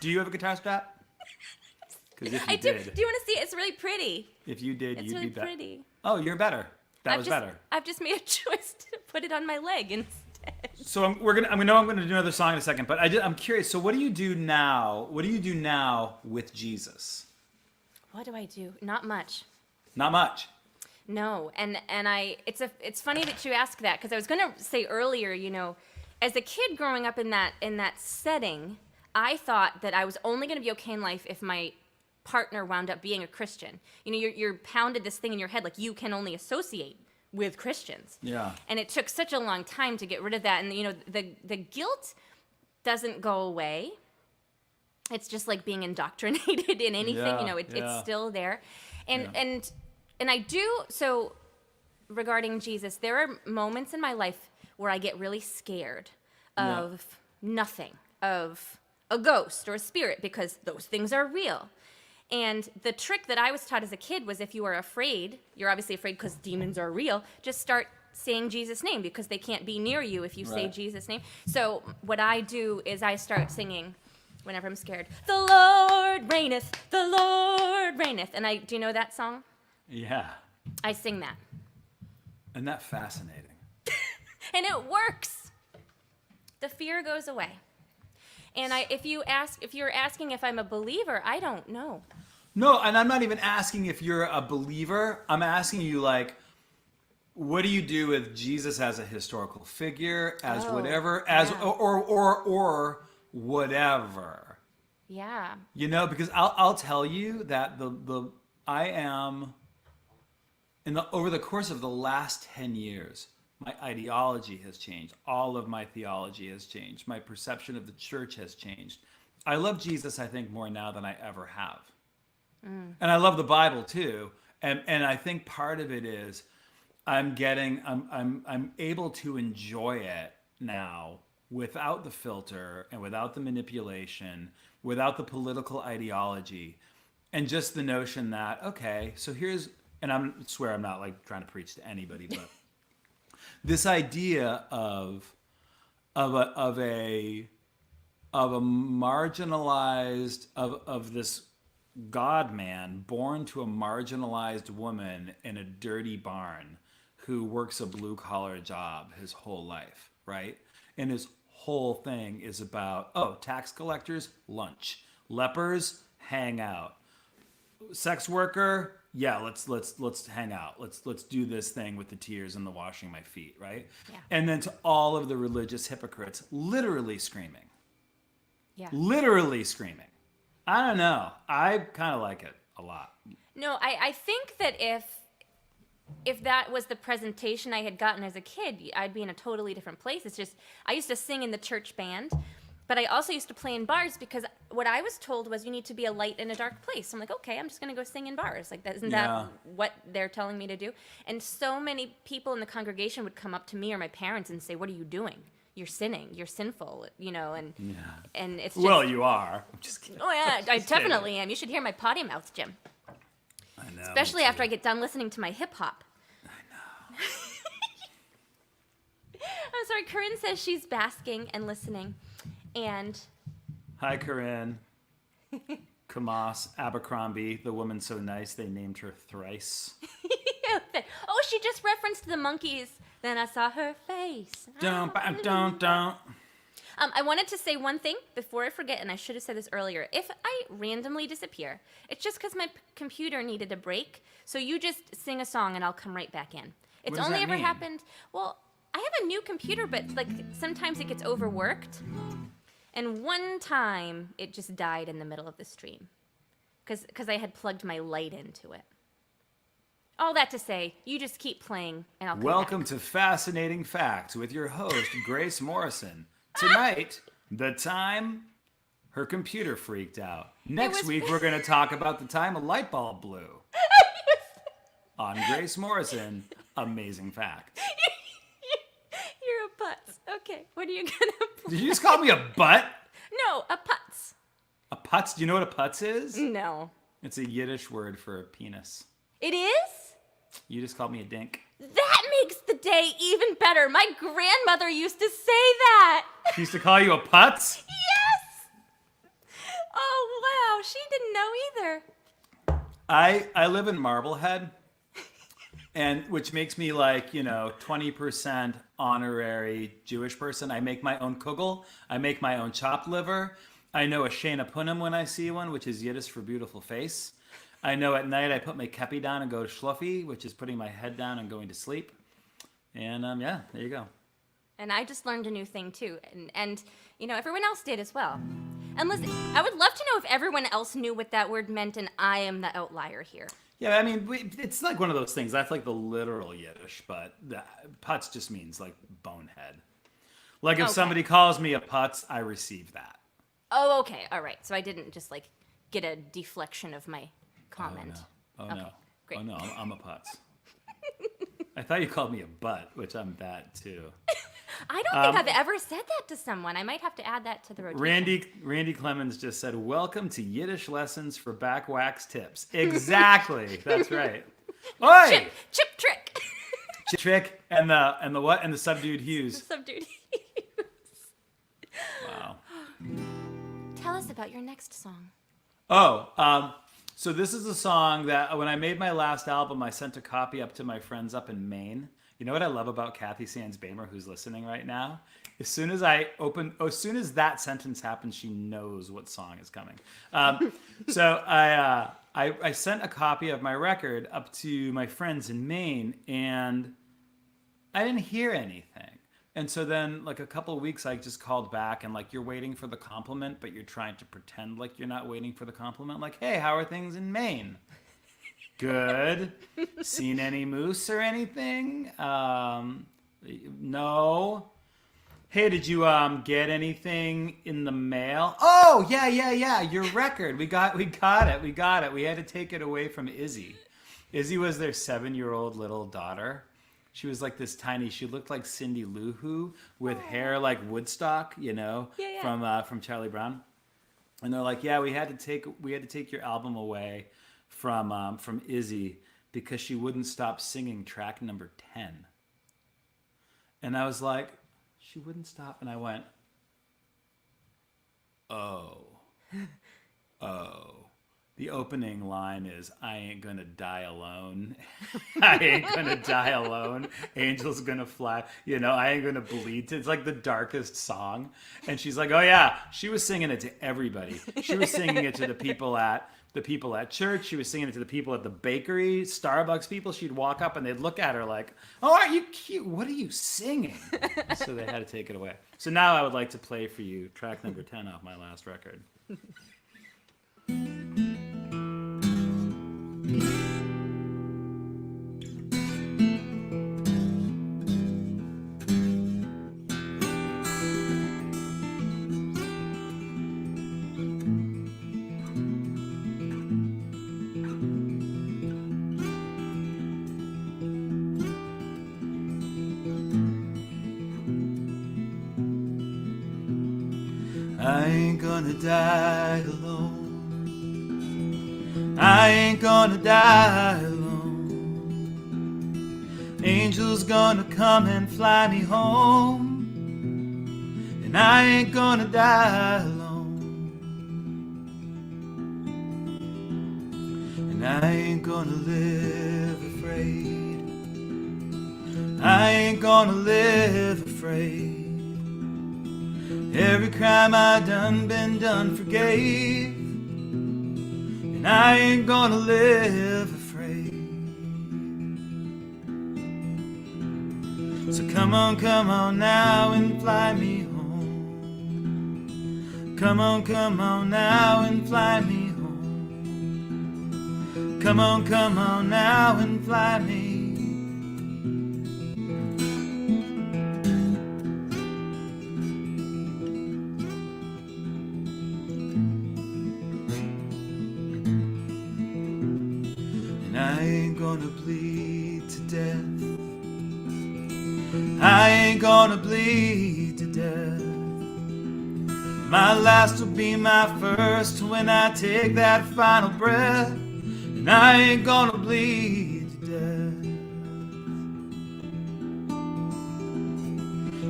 S1: you have a guitar strap? Because if you
S2: I do.
S1: did,
S2: Do you want to see it? It's really pretty.
S1: if you did,
S2: It's
S1: you'd
S2: really
S1: be better.
S2: pretty.
S1: Oh, you're better. That was better.
S2: I've just made a choice to put it on my leg instead.
S1: So I'm gonna do another song in a second, but I'm curious. So what do you do now? What do you do now with Jesus?
S2: What do I do? Not much.
S1: Not much.
S2: No, and it's funny that you ask that, because I was gonna say earlier, as a kid growing up in that setting, I thought that I was only gonna be okay in life if my partner wound up being a Christian. You're pounded this thing in your head like you can only associate with Christians.
S1: Yeah.
S2: And it took such a long time to get rid of that, and the guilt doesn't go away. It's just like being indoctrinated in anything.
S1: Yeah,
S2: It's still there, and
S1: Yeah.
S2: and I do so. Regarding Jesus, there are moments in my life where I get really scared of nothing, of a ghost or a spirit, because those things are real. And the trick that I was taught as a kid was, if you are afraid, you're obviously afraid because demons are real, just start saying Jesus' name, because they can't be near you if you say
S1: Right.
S2: Jesus' name. So what I do is I start singing whenever I'm scared, "The Lord reigneth, the Lord reigneth." And do you know that song?
S1: Yeah.
S2: I sing that.
S1: Isn't that fascinating?
S2: And it works. The fear goes away. And if you're asking if I'm a believer, I don't know.
S1: No, and I'm not even asking if you're a believer. I'm asking you, like, what do you do with Jesus as a historical figure, as whatever, as
S2: yeah.
S1: or whatever?
S2: Yeah.
S1: Because I'll tell you that I am over the course of the last 10 years, my ideology has changed. All of my theology has changed. My perception of the church has changed. I love Jesus, I think, more now than I ever have. And I love the Bible too. And I think part of it is I'm able to enjoy it now without the filter and without the manipulation, without the political ideology, and just the notion that, okay, so here's, and I swear I'm not like trying to preach to anybody, but this idea of a marginalized, of this God man born to a marginalized woman in a dirty barn who works a blue collar job his whole life, right? And his whole thing is about, tax collectors, lunch. Lepers, hang out. Sex worker, yeah, let's hang out. Let's do this thing with the tears and the washing my feet, right?
S2: Yeah.
S1: And then to all of the religious hypocrites, literally screaming.
S2: Yeah.
S1: Literally screaming. I don't know. I kind of like it a lot.
S2: No, I think that if that was the presentation I had gotten as a kid, I'd be in a totally different place. It's just, I used to sing in the church band, but I also used to play in bars, because what I was told was you need to be a light in a dark place. I'm like, okay, I'm just going to go sing in bars. Like, isn't that what they're telling me to do? And so many people in the congregation would come up to me or my parents and say, "What are you doing? You're sinning. You're sinful," and it's just,
S1: Well, you are. I'm just kidding.
S2: oh yeah, I definitely am. You should hear my potty mouth, Jim.
S1: I know.
S2: Especially after I get done listening to my hip hop.
S1: I know.
S2: I'm sorry, Corinne says she's basking and listening. And
S1: Hi, Corinne. Kamas, Abercrombie, the woman so nice they named her thrice.
S2: oh, she just referenced the monkeys. Then I saw her face.
S1: Don't.
S2: I wanted to say one thing before I forget, and I should have said this earlier. If I randomly disappear, it's just because my computer needed a break. So you just sing a song and I'll come right back in. It's
S1: What does
S2: only
S1: that
S2: ever
S1: mean?
S2: happened. Well, I have a new computer, but like sometimes it gets overworked. And one time it just died in the middle of the stream because I had plugged my light into it. All that to say, you just keep playing and I'll come
S1: Welcome
S2: back.
S1: to Fascinating Facts with your host, Grace Morrison. Tonight, the time her computer freaked out. Next
S2: was-
S1: week, we're going to talk about the time a light bulb blew. On Grace Morrison, Amazing Facts.
S2: You're a putz. Okay, what are you gonna play?
S1: Did you just call me a butt?
S2: No, a putz.
S1: A putz. Do you know what a putz is?
S2: No.
S1: It's a Yiddish word for a penis.
S2: It is?
S1: You just called me a dink.
S2: That makes the day even better. My grandmother used to say that.
S1: She used to call you a putz?
S2: Yes. Oh, wow. She didn't know either.
S1: I live in Marblehead, and which makes me like, 20% honorary Jewish person. I make my own kugel. I make my own chopped liver. I know a shena punim when I see one, which is Yiddish for beautiful face. I know at night I put my kepi down and go to shluffy, which is putting my head down and going to sleep. And yeah, there you go.
S2: And I just learned a new thing too, and everyone else did as well. And listen, I would love to know if everyone else knew what that word meant, and I am the outlier here.
S1: Yeah, I mean, it's like one of those things. That's like the literal Yiddish, but the putz just means like bonehead. Like if somebody calls me a putz, I receive that.
S2: Oh, okay, all right. So I didn't just like get a deflection of my comment.
S1: Oh
S2: Okay,
S1: no.
S2: great.
S1: Oh no, I'm a putz. I thought you called me a butt, which I'm that too.
S2: I don't think I've ever said that to someone. I might have to add that to the rotation.
S1: Randy Clemens just said, "Welcome to Yiddish lessons for back wax tips." Exactly, that's right. Oi!
S2: Chip trick.
S1: Chip trick and the what and the subdued hues.
S2: Subdued.
S1: Wow.
S2: Tell us about your next song.
S1: So this is a song that when I made my last album, I sent a copy up to my friends up in Maine. You know what I love about Kathy Sands-Bamer, who's listening right now? As soon as that sentence happens, she knows what song is coming. So I sent a copy of my record up to my friends in Maine, and I didn't hear anything. And so then, like a couple of weeks, I just called back and like, you're waiting for the compliment, but you're trying to pretend like you're not waiting for the compliment. Like, hey, how are things in Maine? Good. Seen any moose or anything? No. Hey, did you get anything in the mail? Oh, yeah. Your record. We got it. We had to take it away from Izzy. Izzy was their 7-year-old little daughter. She was like this tiny. She looked like Cindy Lou Who with hair like Woodstock, from Charlie Brown. And they're like, yeah, we had to take your album away from Izzy because she wouldn't stop singing track number 10. And I was like, she wouldn't stop, and I went, oh. The opening line is, I ain't gonna die alone. I ain't gonna die alone. Angel's gonna fly. I ain't gonna bleed. It's like the darkest song. And she's like, oh yeah, she was singing it to everybody. She was singing it to the people at church. She was singing it to the people at the bakery, Starbucks people. She'd walk up and they'd look at her like, oh, aren't you cute? What are you singing? So they had to take it away. So now I would like to play for you track number 10 off my last record. I ain't gonna die alone. I ain't gonna die alone. Angel's gonna come and fly me home. And I ain't gonna die alone. And I ain't gonna live afraid. I ain't gonna live afraid. Every crime I been done, forgave. And I ain't gonna live afraid. So come on now and fly me home. Come on now and fly me home. Come on now and fly me. I ain't gonna bleed to death. I ain't gonna bleed to death. My last will be my first when I take that final breath, and I ain't gonna bleed to death.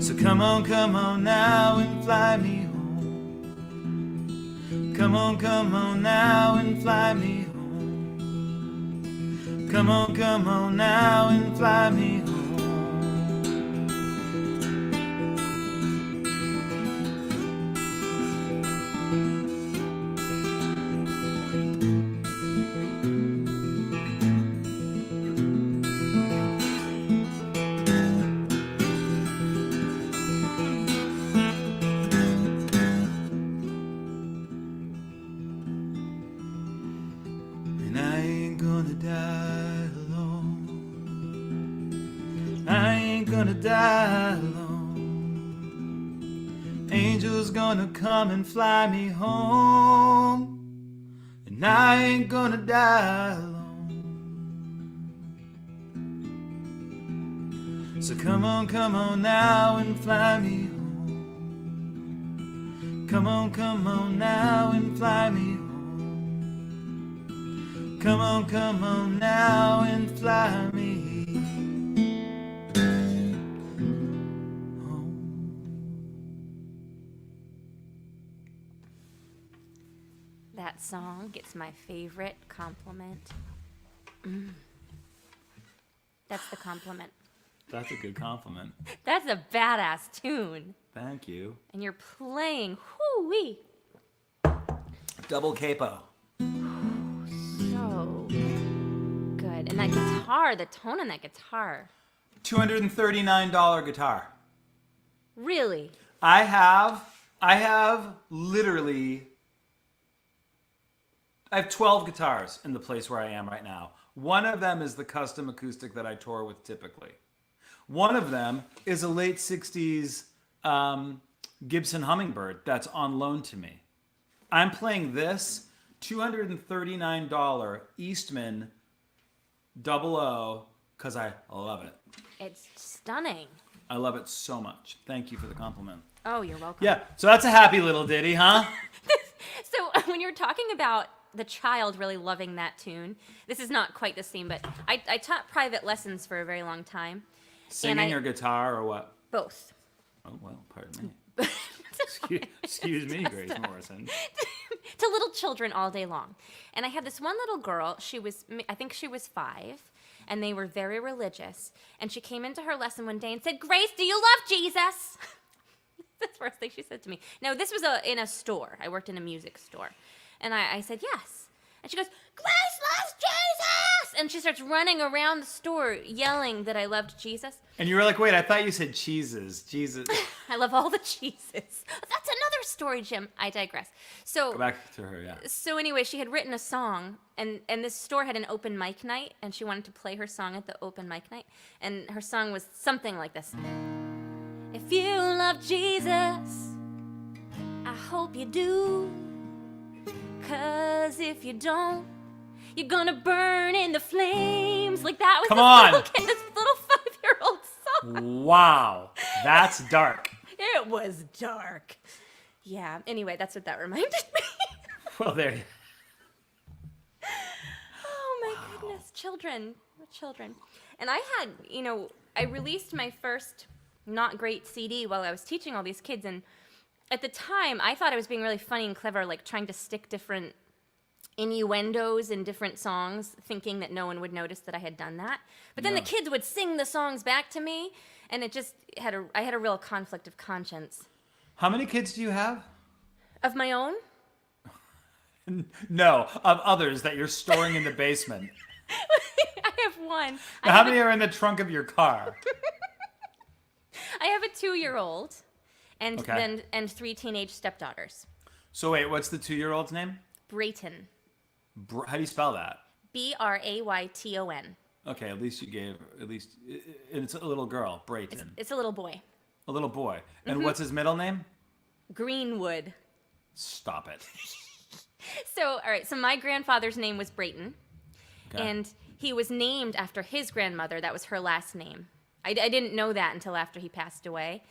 S1: So come on now and fly me home. Come on now and fly me home. Come on now and fly me home. And I ain't gonna die alone. I ain't gonna die alone. Angel's gonna come and fly me home. And I ain't gonna die alone. So come on now and fly me home. Come on now and fly me home. Come on now and fly me home.
S2: That song gets my favorite compliment. That's the compliment.
S1: That's a good compliment.
S2: That's a badass tune.
S1: Thank you.
S2: And you're playing, whoo-wee,
S1: Double capo.
S2: so good. And that guitar, the tone on that guitar.
S1: $239 guitar.
S2: Really?
S1: I have literally, I have 12 guitars in the place where I am right now. One of them is the custom acoustic that I tour with typically. One of them is a late 60s Gibson Hummingbird that's on loan to me. I'm playing this $239 Eastman 00 because I love it.
S2: It's stunning.
S1: I love it so much. Thank you for the compliment.
S2: Oh, you're welcome.
S1: Yeah, so that's a happy little ditty, huh?
S2: So when you're talking about the child really loving that tune, this is not quite the same, but I taught private lessons for a very long time.
S1: Singing or guitar or what?
S2: Both.
S1: Oh, well, pardon me. Excuse me, Grace Morrison.
S2: To little children all day long. And I had this one little girl, I think she was 5, and they were very religious. And she came into her lesson one day and said, "Grace, do you love Jesus?" That's the first thing she said to me. Now, this was in a store. I worked in a music store. And I said, "Yes." And she goes, "Grace loves Jesus!" And she starts running around the store yelling that I loved Jesus.
S1: And you were like, wait, I thought you said cheeses. Jesus.
S2: I love all the cheeses. That's another story, Jim. I digress. So
S1: Go back to her, yeah.
S2: So anyway, she had written a song, and this store had an open mic night, and she wanted to play her song at the open mic night. And her song was something like this. If you love Jesus, I hope you do. 'Cause if you don't, you're gonna burn in the flames. Like that was this little 5-year-old song.
S1: Wow, that's dark.
S2: It was dark. Yeah, anyway, that's what that reminded me.
S1: Well, there you
S2: Oh my goodness, children. And I had, I released my first not great CD while I was teaching all these kids, and at the time, I thought I was being really funny and clever, like trying to stick different innuendos in different songs, thinking that no one would notice that I had done that. But then the kids would sing the songs back to me, and it just I had a real conflict of conscience.
S1: How many kids do you have?
S2: Of my own?
S1: No, of others that you're storing in the basement.
S2: I have one.
S1: Now, how many are in the trunk of your car?
S2: I have a 2-year-old and
S1: Okay.
S2: and 3 teenage stepdaughters.
S1: So wait, what's the 2-year-old's name?
S2: Brayton.
S1: How do you spell that?
S2: Brayton.
S1: Okay, at least it's a little girl, Brayton.
S2: It's a little boy.
S1: A little boy. And what's his middle name?
S2: Greenwood.
S1: Stop it.
S2: So, all right, so my grandfather's name was Brayton,
S1: Okay.
S2: and he was named after his grandmother. That was her last name. I didn't know that until after he passed away.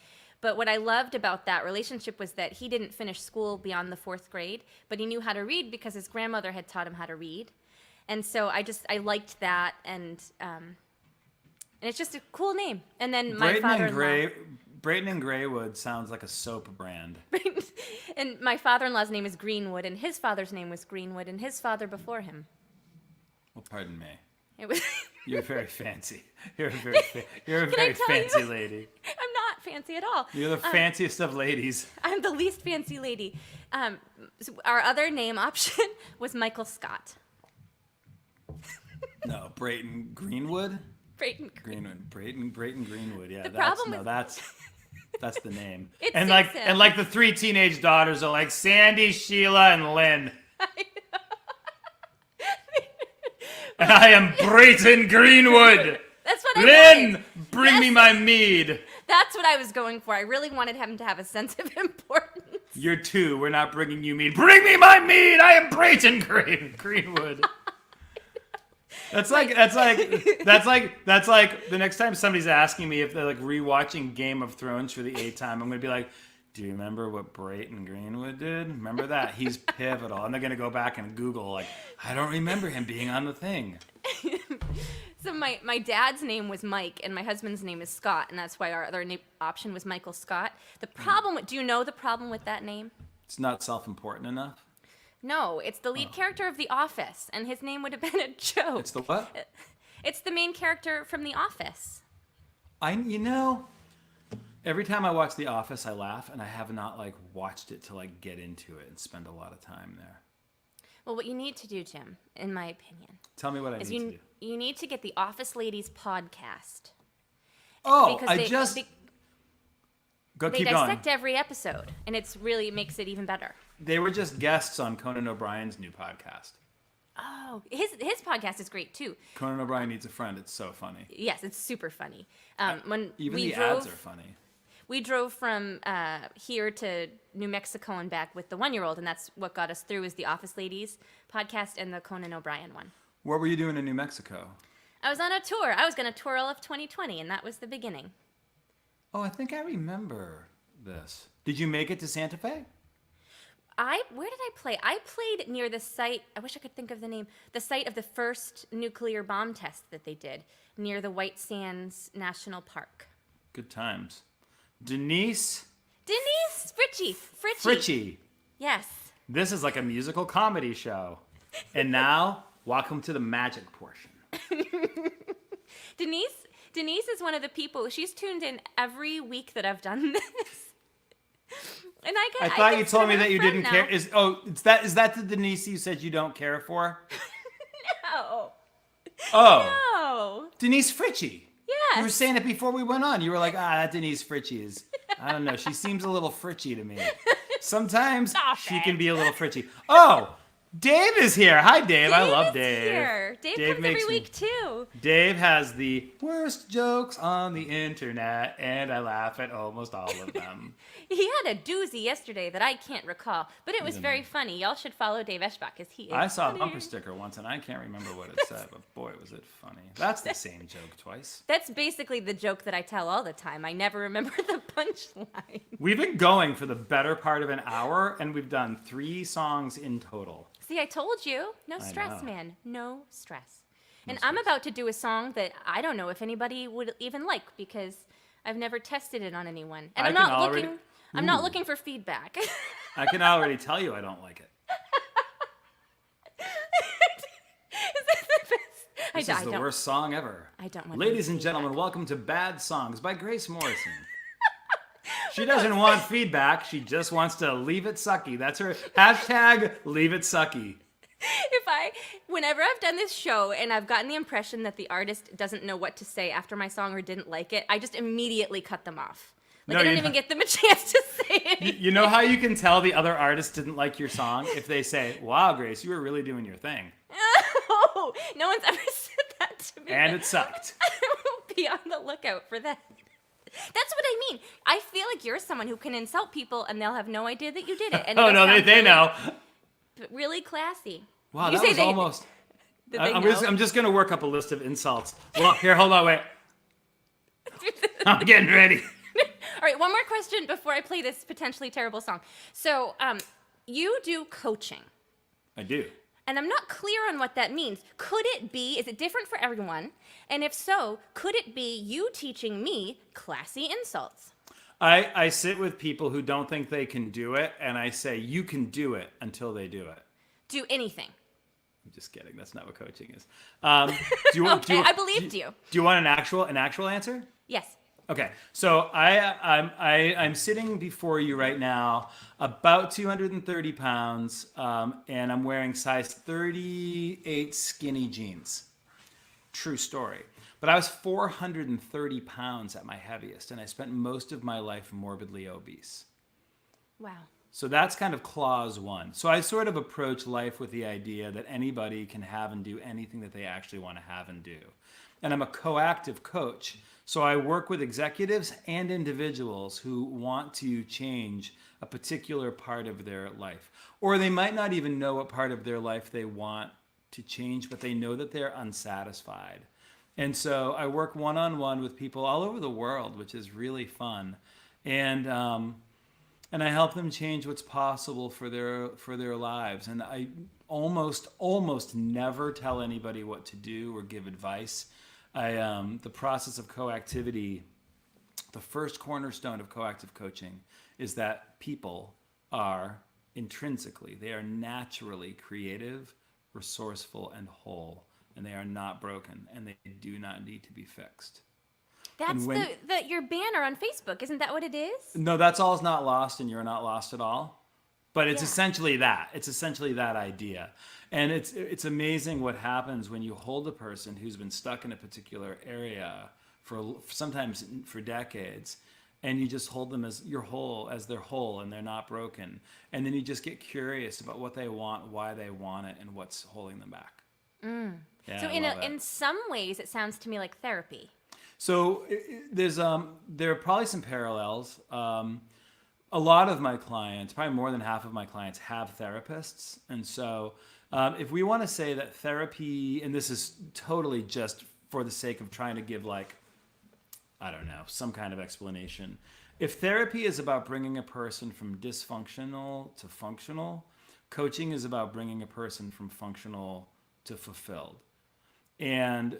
S2: But what I loved about that relationship was that he didn't finish school beyond the 4th grade, but he knew how to read because his grandmother had taught him how to read. And so I liked that, and it's just a cool name. And then my father-in-law...
S1: Brayton and Graywood sounds like a soap brand.
S2: And my father-in-law's name is Greenwood, and his father's name was Greenwood, and his father before him.
S1: Well, pardon me.
S2: It was...
S1: You're very fancy. You're a very fancy lady.
S2: I'm not fancy at all.
S1: You're the fanciest of ladies.
S2: I'm the least fancy lady. So our other name option was Michael Scott.
S1: No, Brayton Greenwood?
S2: Brayton
S1: Greenwood. Yeah, that's the name.
S2: And
S1: like the 3 teenage daughters are like Sandy, Sheila, and Lynn. And I am Brayton Greenwood.
S2: That's what I
S1: Lynn,
S2: wanted.
S1: bring me my mead.
S2: That's what I was going for. I really wanted him to have a sense of importance.
S1: You're 2. We're not bringing you mead. Bring me my mead. I am Brayton Greenwood. That's like the next time somebody's asking me if they're like rewatching Game of Thrones for the 8th time, I'm gonna be like, do you remember what Brayton Greenwood did? Remember that? He's pivotal. And they're gonna go back and Google like, I don't remember him being on the thing.
S2: So my dad's name was Mike, and my husband's name is Scott, and that's why our other option was Michael Scott. The problem do you know the problem with that name?
S1: It's not self-important enough.
S2: No, it's the lead character of The Office, and his name would have been a joke.
S1: It's the what?
S2: It's the main character from The Office.
S1: Every time I watch The Office, I laugh, and I have not watched it to get into it and spend a lot of time there.
S2: Well, what you need to do, Jim, in my opinion,
S1: tell me what I need to do.
S2: You need to get the Office Ladies podcast.
S1: Oh,
S2: because
S1: they
S2: dissect
S1: going.
S2: every episode, and it's really makes it even better.
S1: They were just guests on Conan O'Brien's new podcast.
S2: Oh, his podcast is great too.
S1: Conan O'Brien Needs a Friend. It's so funny.
S2: Yes, it's super funny.
S1: Even the ads are funny.
S2: We drove from here to New Mexico and back with the 1-year-old, and that's what got us through is the Office Ladies podcast and the Conan O'Brien one.
S1: What were you doing in New Mexico?
S2: I was on a tour. I was going to tour all of 2020, and that was the beginning.
S1: Oh, I think I remember this. Did you make it to Santa Fe?
S2: Where did I play? I played near the site, I wish I could think of the name, the site of the first nuclear bomb test that they did, near the White Sands National Park.
S1: Good times. Denise
S2: Fritchie. Yes.
S1: This is like a musical comedy show. And now, welcome to the magic portion.
S2: Denise is one of the people, she's tuned in every week that I've done this. And
S1: I thought you told me that you didn't care. Is that the Denise you said you don't care for?
S2: No.
S1: Oh.
S2: No.
S1: Denise Fritchie.
S2: Yes.
S1: You were saying it before we went on. You were like, that Denise Fritchie is, I don't know, she seems a little fritchy to me. Sometimes she can be a little fritchy. Oh, Dave is here. Hi, Dave. I love Dave.
S2: Here. Dave comes every week, too.
S1: Dave has the worst jokes on the internet, and I laugh at almost all of them.
S2: He had a doozy yesterday that I can't recall, but it was very funny. Y'all should follow Dave Eschbach, because he is
S1: I saw
S2: funny.
S1: a bumper sticker once, and I can't remember what it said, but boy, was it funny. That's the same joke twice.
S2: That's basically the joke that I tell all the time. I never remember the punchline.
S1: We've been going for the better part of an hour, and we've done 3 songs in total.
S2: See, I told you. No stress, man. No stress.
S1: No
S2: and
S1: stress.
S2: I'm about to do a song that I don't know if anybody would even like because I've never tested it on anyone. And I'm not looking for feedback.
S1: I can already tell you I don't like it. This is the worst song ever.
S2: I don't want
S1: Ladies and gentlemen, welcome to Bad Songs by Grace Morrison. She doesn't want feedback. She just wants to leave it sucky. That's her hashtag, leave it sucky.
S2: Whenever I've done this show and I've gotten the impression that the artist doesn't know what to say after my song or didn't like it, I just immediately cut them off. I don't even get them a chance to say it.
S1: You know how you can tell the other artist didn't like your song? If they say, wow, Grace, you were really doing your thing.
S2: Oh, no one's ever said that to me.
S1: And it sucked.
S2: I will be on the lookout for that. That's what I mean. I feel like you're someone who can insult people and they'll have no idea that you did it. And
S1: they know.
S2: Really classy.
S1: Wow, that was almost... I'm just going to work up a list of insults. Well, here, hold on, wait. I'm getting ready.
S2: right, one more question before I play this potentially terrible song. So, you do coaching.
S1: I do.
S2: And I'm not clear on what that means. Could it be, is it different for everyone? And if so, could it be you teaching me classy insults?
S1: I sit with people who don't think they can do it, and I say, you can do it until they do it.
S2: Do anything.
S1: I'm just kidding. That's not what coaching is. Do you want?
S2: Okay, I believed you.
S1: Do you want an actual answer?
S2: Yes.
S1: Okay, so I'm sitting before you right now, about 230 pounds, and I'm wearing size 38 skinny jeans. True story. But I was 430 pounds at my heaviest, and I spent most of my life morbidly obese.
S2: Wow.
S1: So that's kind of clause one. So I sort of approach life with the idea that anybody can have and do anything that they actually want to have and do. And I'm a coactive coach. So I work with executives and individuals who want to change a particular part of their life. Or they might not even know what part of their life they want to change, but they know that they're unsatisfied. And so I work one-on-one with people all over the world, which is really fun. And I help them change what's possible for their lives. And I almost never tell anybody what to do or give advice. The process of coactivity, the first cornerstone of coactive coaching is that people are intrinsically, they are naturally creative, resourceful, and whole. And they are not broken, and they do not need to be fixed.
S2: That's your banner on Facebook. Isn't that what it is?
S1: No, that's all is not lost, and you're not lost at all. But it's
S2: Yeah.
S1: essentially that. It's essentially that idea. And it's amazing what happens when you hold a person who's been stuck in a particular area for sometimes for decades, and you just hold them as they're whole, and they're not broken. And then you just get curious about what they want, why they want it, and what's holding them back. Yeah,
S2: So in some ways, it sounds to me like therapy.
S1: So there are probably some parallels. A lot of my clients, probably more than half of my clients, have therapists. And so if we want to say that therapy, and this is totally just for the sake of trying to give some kind of explanation. If therapy is about bringing a person from dysfunctional to functional, coaching is about bringing a person from functional to fulfilled. And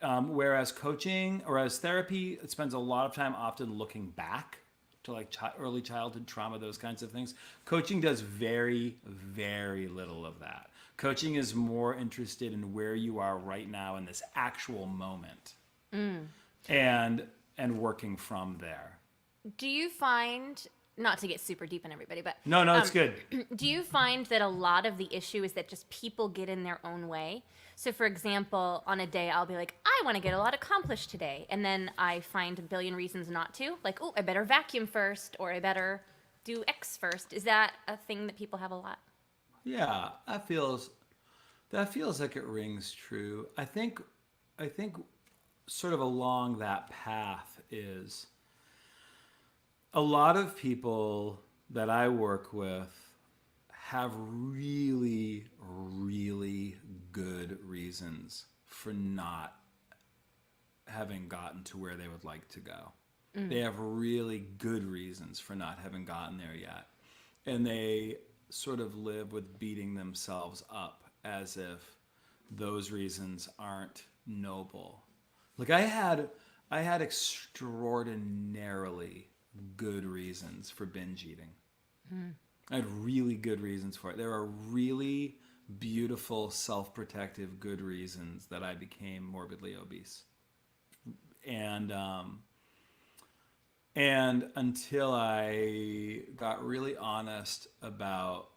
S1: whereas therapy, it spends a lot of time often looking back to early childhood trauma, those kinds of things. Coaching does very, very little of that. Coaching is more interested in where you are right now in this actual moment, and working from there.
S2: Do you find, not to get super deep on everybody, but
S1: No, it's good.
S2: do you find that a lot of the issue is that just people get in their own way? So, for example, on a day, I'll be like, I want to get a lot accomplished today. And then I find a billion reasons not to. Like, I better vacuum first, or I better do X first. Is that a thing that people have a lot?
S1: Yeah, that feels like it rings true. I think sort of along that path is a lot of people that I work with have really, really good reasons for not having gotten to where they would like to go. They have really good reasons for not having gotten there yet. And they sort of live with beating themselves up as if those reasons aren't noble. Like I had extraordinarily good reasons for binge eating. I had really good reasons for it. There are really beautiful, self-protective, good reasons that I became morbidly obese. And until I got really honest about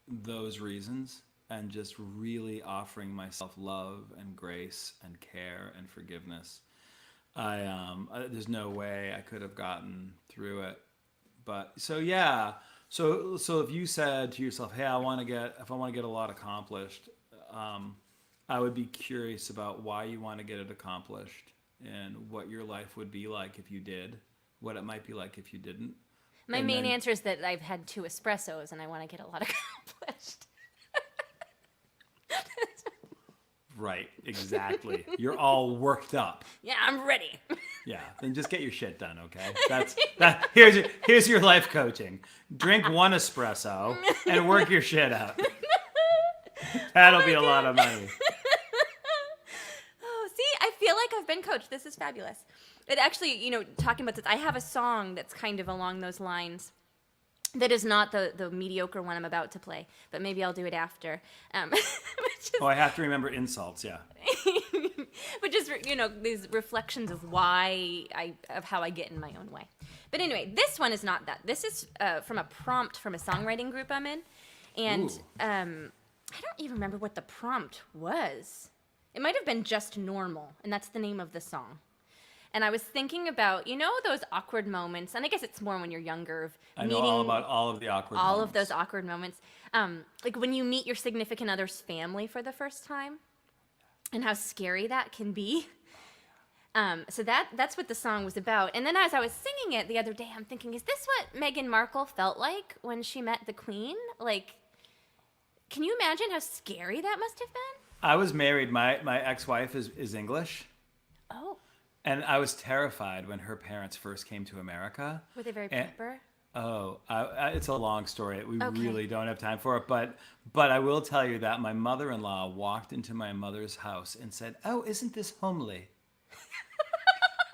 S1: those reasons and just really offering myself love and grace and care and forgiveness, there's no way I could have gotten through it. But so yeah. So if you said to yourself, "Hey, if I want to get a lot accomplished," I would be curious about why you want to get it accomplished and what your life would be like if you did, what it might be like if you didn't.
S2: My main answer is that I've had 2 espressos and I want to get a lot accomplished.
S1: Right, exactly. You're all worked up.
S2: Yeah, I'm ready.
S1: Yeah, then just get your shit done, okay? That. Here's your life coaching. Drink one espresso and work your shit out. That'll be a lot of money.
S2: Oh, see, I feel like I've been coached. This is fabulous. It actually, talking about this, I have a song that's kind of along those lines. That is not the mediocre one I'm about to play, but maybe I'll do it after.
S1: I have to remember insults, yeah.
S2: But just, these reflections of of how I get in my own way. But anyway, this one is not that. This is from a prompt from a songwriting group I'm in. And I don't even remember what the prompt was. It might have been Just Normal, and that's the name of the song. And I was thinking about, those awkward moments, and I guess it's more when you're younger.
S1: I know all about all of the awkward moments.
S2: All of those awkward moments. Like when you meet your significant other's family for the first time, and how scary that can be. So that's what the song was about. And then as I was singing it the other day, I'm thinking, is this what Meghan Markle felt like when she met the Queen? Like, can you imagine how scary that must have been?
S1: I was married. My ex-wife is English.
S2: Oh.
S1: And I was terrified when her parents first came to America.
S2: Were they very proper?
S1: It's a long story. We really don't have time for it. But I will tell you that my mother-in-law walked into my mother's house and said, "Oh, isn't this homely?"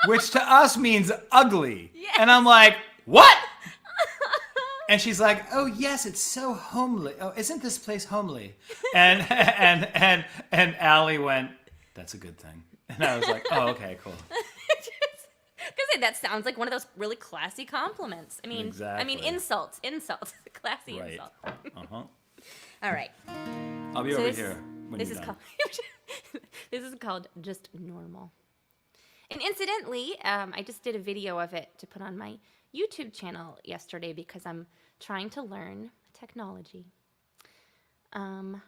S1: Which to us means ugly. Yes. And I'm like, what? And she's like, "Oh yes, it's so homely. Oh, isn't this place homely?" And Allie went, "That's a good thing." And I was like, "Oh, okay, cool."
S2: Because that sounds like one of those really classy compliments.
S1: Exactly.
S2: I mean insults, classy
S1: right.
S2: insult.
S1: Uh-huh.
S2: All right.
S1: I'll be over here when
S2: this
S1: you're
S2: is
S1: done.
S2: This is called Just Normal. And incidentally, I just did a video of it to put on my YouTube channel yesterday because I'm trying to learn technology. There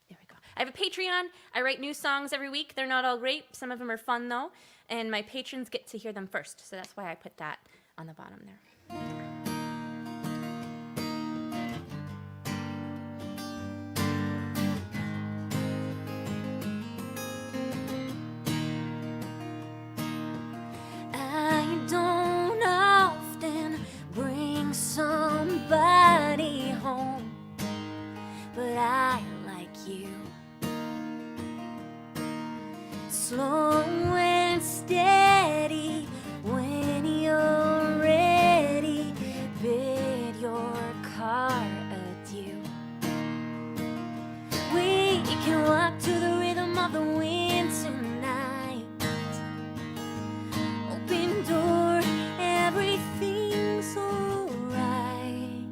S2: we go. I have a Patreon. I write new songs every week. They're not all great. Some of them are fun, though. And my patrons get to hear them first. So that's why I put that on the bottom there. I don't often bring somebody home, but I like you. Slow and steady when you're ready, bid your car adieu. We can walk to the rhythm of the wind tonight. Open door, everything's alright.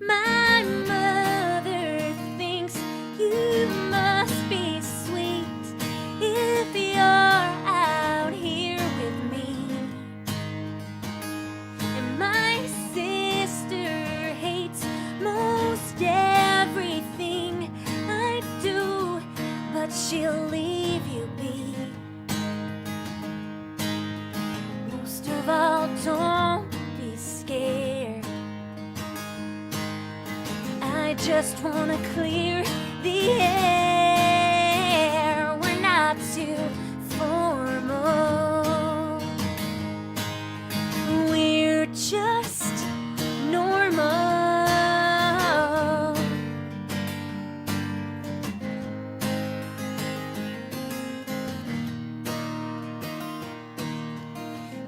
S2: My mother thinks you must be sweet if you're out here with me. And my sister hates most everything I do, but she'll leave you be. Most of all, don't be scared. I just wanna clear the air. We're not too formal. We're just normal.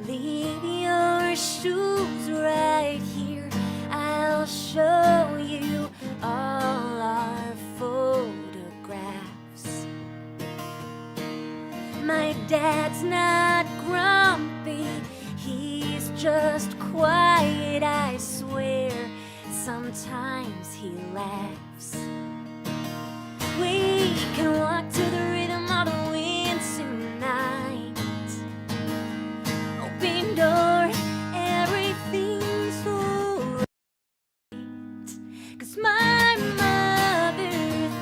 S2: Leave your shoes right here. I'll show you all our photographs. My dad's not grumpy, he's just quiet, I swear. Sometimes he laughs. We can walk to the rhythm of the wind tonight. Open door, everything's alright. 'Cause my mother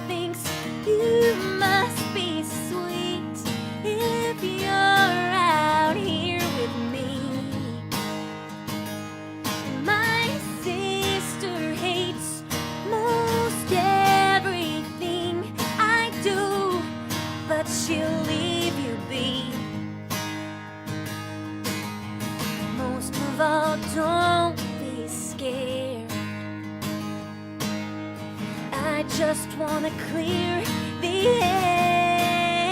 S2: thinks you must be sweet if you're out here with me. And my sister hates most everything I do, all, don't be scared. I just wanna clear the air.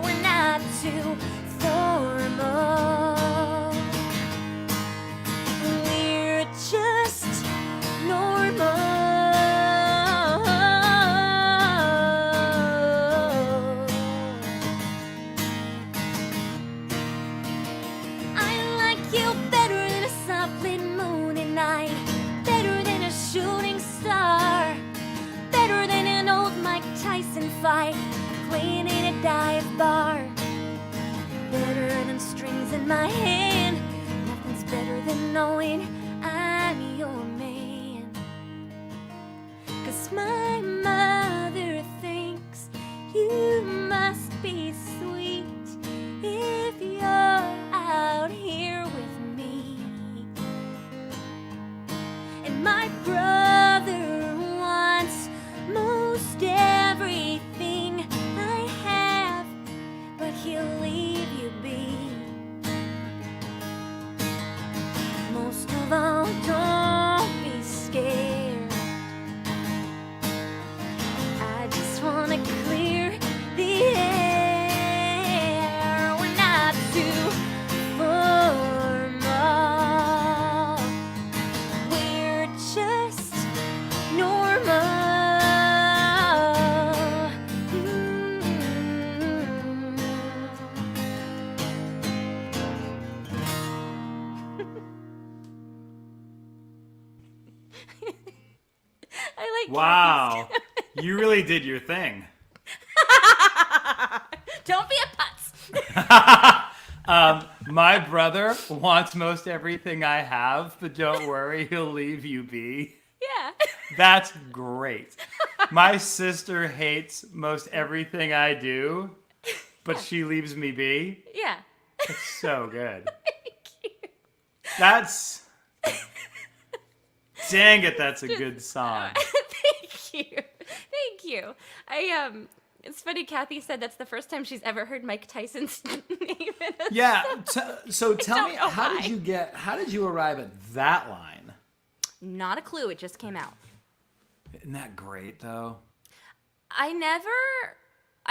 S2: We're not too formal. We're just normal. I like you better than a softly moony night, better than a shooting star, better than an old Mike Tyson fight playing in a dive bar, better than strings in my hand. Nothing's better than knowing I'm your man. 'Cause my mother thinks you must be sweet if you're out here with me. And my brother wants most everything I have, but he'll leave you be. Most of all, don't be scared. I just wanna clear the air. We're not too formal. We're just normal. I like
S1: Wow. You really did your thing.
S2: Don't be a putz.
S1: My brother wants most everything I have, but don't worry, he'll leave you be.
S2: Yeah.
S1: That's great. My sister hates most everything I do, but she leaves me be.
S2: Yeah.
S1: It's so good. That's... Dang it, that's a good song.
S2: Thank you. Thank you. It's funny, Kathy said that's the first time she's ever heard Mike Tyson's name in a
S1: Yeah, so tell me,
S2: don't know
S1: how
S2: why.
S1: did you arrive at that line?
S2: Not a clue, it just came out.
S1: Isn't that great, though?
S2: I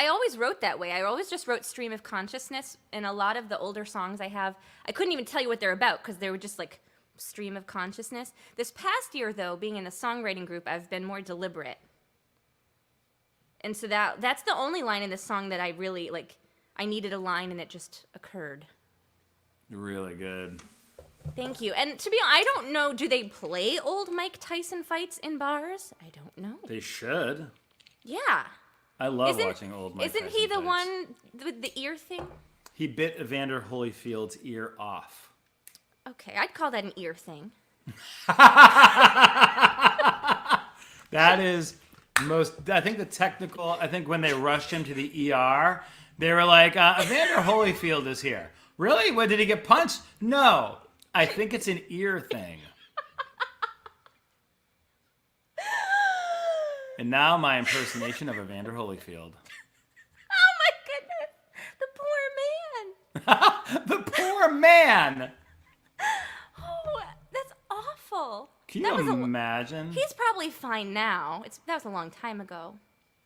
S2: always wrote that way. I always just wrote stream of consciousness. In a lot of the older songs I have, I couldn't even tell you what they're about because they were just like stream of consciousness. This past year, though, being in a songwriting group, I've been more deliberate. And so that's the only line in this song that I really, like, I needed a line and it just occurred.
S1: Really good.
S2: Thank you. And to be honest, I don't know, do they play old Mike Tyson fights in bars? I don't know.
S1: They should.
S2: Yeah.
S1: I love watching old Mike
S2: Isn't
S1: Tyson
S2: he the
S1: fights.
S2: one with the ear thing?
S1: He bit Evander Holyfield's ear off.
S2: Okay, I'd call that an ear thing.
S1: That is I think when they rushed him to the ER, they were like, Evander Holyfield is here. Really? What, did he get punched? No. I think it's an ear thing. And now my impersonation of Evander Holyfield.
S2: Oh my goodness! The poor man!
S1: The poor man!
S2: Oh, that's awful.
S1: Can
S2: That
S1: you
S2: was a-
S1: imagine?
S2: He's probably fine now. That was a long time ago.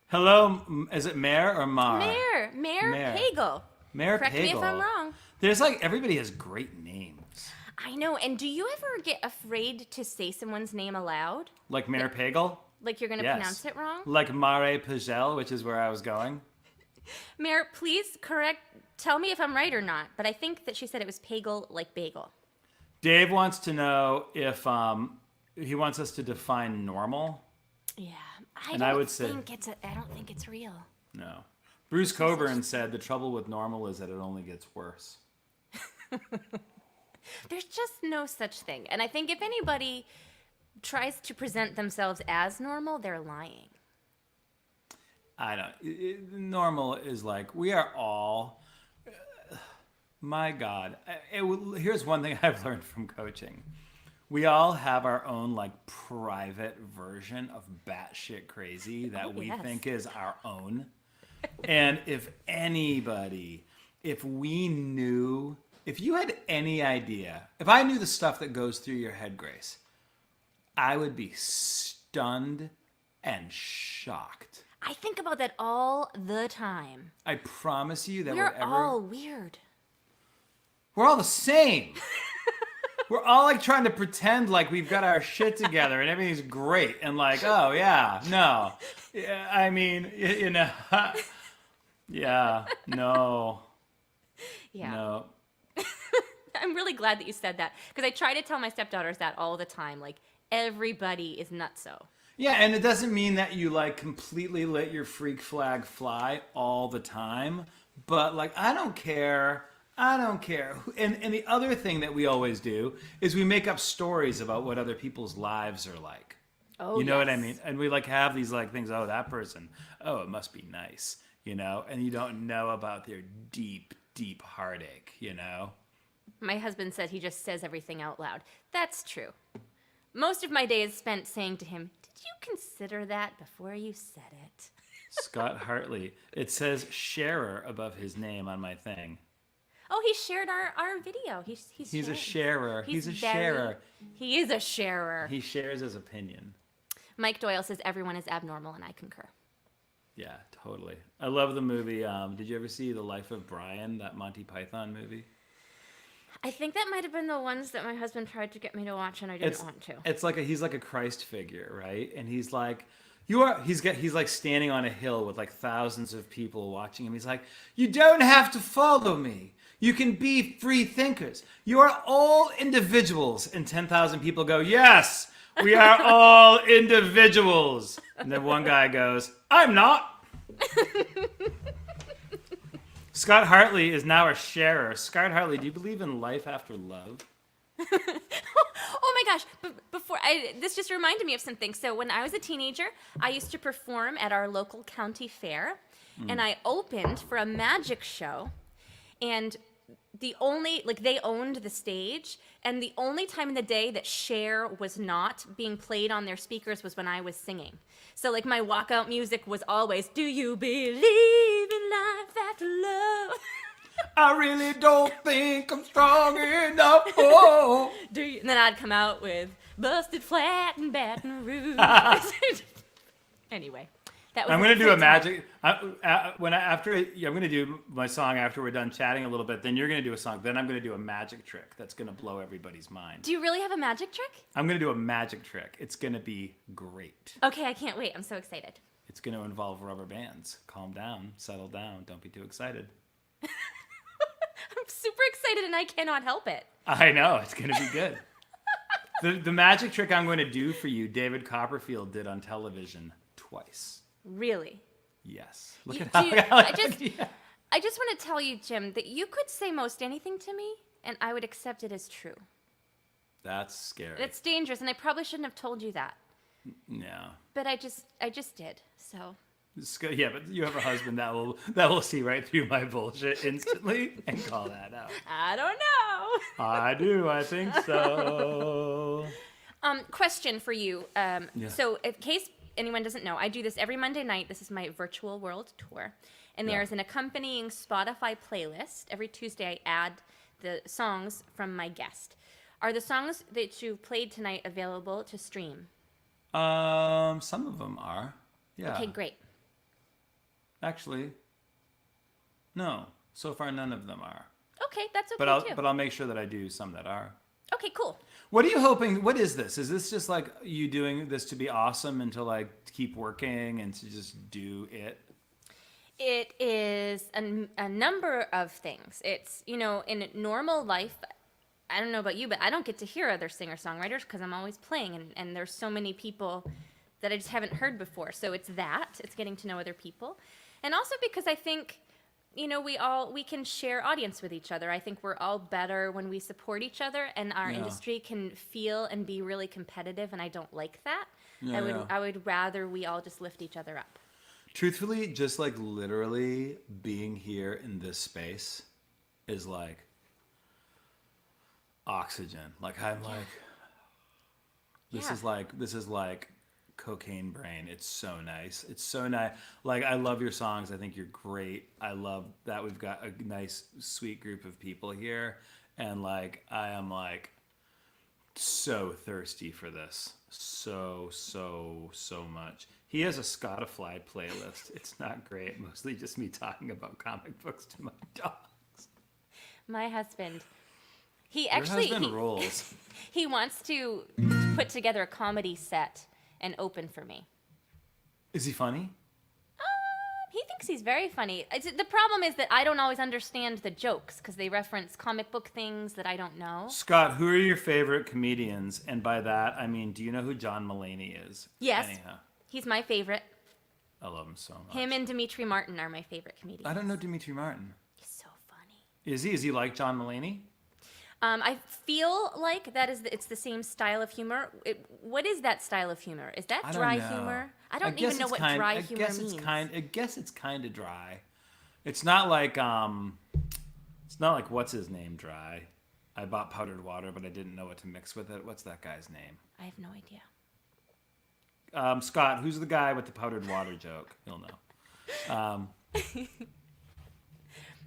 S1: Hello, is it Mayor or Mar?
S2: Mayor
S1: Mayor.
S2: Pagel.
S1: Mayor
S2: Correct me if I'm wrong.
S1: There's like, everybody has great names.
S2: I know. And do you ever get afraid to say someone's name aloud?
S1: Like Mayor Pagel?
S2: Like you're going to
S1: Yes.
S2: pronounce it wrong?
S1: Like Mare Pagel, which is where I was going.
S2: Mayor, please tell me if I'm right or not. But I think that she said it was Pagel like bagel.
S1: Dave wants to know if he wants us to define normal.
S2: Yeah.
S1: And I would say-
S2: I don't think it's real.
S1: No. Bruce Coburn said the trouble with normal is that it only gets worse.
S2: There's just no such thing. And I think if anybody tries to present themselves as normal, they're lying.
S1: I don't. Normal is like, we are all. My God. Here's one thing I've learned from coaching. We all have our own like private version of batshit crazy that we
S2: yes.
S1: think is our own. And if we knew If you had any idea, if I knew the stuff that goes through your head, Grace, I would be stunned and shocked.
S2: I think about that all the time.
S1: I promise you that
S2: We're all weird.
S1: we're all the same. We're all like trying to pretend like we've got our shit together and everything's great and like, oh yeah, no. Yeah, I mean, you know, yeah, no.
S2: Yeah.
S1: No.
S2: I'm really glad that you said that because I try to tell my stepdaughters that all the time. Like, everybody is nutso.
S1: Yeah, and it doesn't mean that you like completely let your freak flag fly all the time, but like I don't care. And the other thing that we always do is we make up stories about what other people's lives are like.
S2: Oh,
S1: you know what I
S2: yes.
S1: mean? And we like have these like things, oh, that person, oh, it must be nice, you know? And you don't know about their deep, deep heartache, you know?
S2: My husband said he just says everything out loud. That's true. Most of my day is spent saying to him, "Did you consider that before you said it?"
S1: Scott Hartley. It says sharer above his name on my thing.
S2: Oh, he shared our video. He's
S1: a sharer. He's a sharer.
S2: He is a sharer.
S1: He shares his opinion.
S2: Mike Doyle says everyone is abnormal, and I concur.
S1: Yeah, totally. I love the movie. Did you ever see The Life of Brian, that Monty Python movie?
S2: I think that might have been the ones that my husband tried to get me to watch, and I didn't want to.
S1: It's like he's like a Christ figure, right? And he's like, he's like standing on a hill with like thousands of people watching him. He's like, you don't have to follow me. You can be free thinkers. You are all individuals. And 10,000 people go, yes, we are all individuals. And then one guy goes, I'm not. Scott Hartley is now a sharer. Scott Hartley, do you believe in life after love?
S2: Oh my gosh! This just reminded me of something. So when I was a teenager, I used to perform at our local county fair, and I opened for a magic show, and they owned the stage, and the only time in the day that Cher was not being played on their speakers was when I was singing. So like my walkout music was always, "Do you believe in life after love?"
S1: I really don't think I'm strong enough. Oh.
S2: And then I'd come out with "Busted Flat in Baton Rouge." Anyway, that was.
S1: I'm gonna do a magic. I'm gonna do my song after we're done chatting a little bit. Then you're gonna do a song. Then I'm gonna do a magic trick that's gonna blow everybody's mind.
S2: Do you really have a magic trick?
S1: I'm gonna do a magic trick. It's gonna be great.
S2: Okay, I can't wait. I'm so excited.
S1: It's gonna involve rubber bands. Calm down, settle down. Don't be too excited.
S2: I'm super excited and I cannot help it.
S1: I know, it's going to be good. The magic trick I'm going to do for you, David Copperfield did on television twice.
S2: Really?
S1: Yes. I
S2: just want to tell you, Jim, that you could say most anything to me and I would accept it as true.
S1: That's scary.
S2: It's dangerous and I probably shouldn't have told you that.
S1: No.
S2: But I just did. So.
S1: Yeah, but you have a husband that will see right through my bullshit instantly and call that out.
S2: I don't know.
S1: I do. I think so.
S2: Question for you.
S1: Yeah.
S2: So, in case anyone doesn't know, I do this every Monday night. This is my virtual world tour, and there's an accompanying Spotify playlist. Every Tuesday, I add the songs from my guest. Are the songs that you played tonight available to stream?
S1: Some of them are. Yeah.
S2: Okay, great.
S1: Actually, no. So far, none of them are.
S2: Okay, that's okay too.
S1: But I'll make sure that I do some that are.
S2: Okay, cool.
S1: What are you hoping? What is this? Is this just like you doing this to be awesome and to like keep working and to just do it?
S2: It is a number of things. It's, in normal life, I don't know about you, but I don't get to hear other singer-songwriters because I'm always playing, and there's so many people that I just haven't heard before. So it's getting to know other people. And also because I think, we can share audience with each other. I think we're all better when we support each other, and our industry can feel and be really competitive, and I don't like that. I would rather we all just lift each other up.
S1: Truthfully, just like literally being here in this space is like oxygen. Like I'm like, this is like cocaine brain. It's so nice. It's so nice. Like, I love your songs. I think you're great. I love that we've got a nice, sweet group of people here. And like, I am like so thirsty for this. So much. He has a Spotify playlist. It's not great. Mostly just me talking about comic books to my dogs.
S2: My husband, he
S1: Your
S2: actually
S1: husband rules.
S2: he wants to put together a comedy set and open for me.
S1: Is he funny?
S2: He thinks he's very funny. The problem is that I don't always understand the jokes because they reference comic book things that I don't know.
S1: Scott, who are your favorite comedians? And by that, I mean, do you know who John Mulaney is?
S2: Yes.
S1: Anyhow,
S2: He's my favorite.
S1: I love him so much.
S2: Him and Dimitri Martin are my favorite comedians.
S1: I don't know Dimitri Martin.
S2: He's so funny.
S1: Is he? Is he like John Mulaney?
S2: I feel like it's the same style of humor. What is that style of humor? Is that dry humor? I don't even know what dry humor means.
S1: I guess it's kind of dry. It's not like what's his name dry. I bought powdered water, but I didn't know what to mix with it. What's that guy's name?
S2: I have no idea.
S1: Scott, who's the guy with the powdered water joke? You'll know.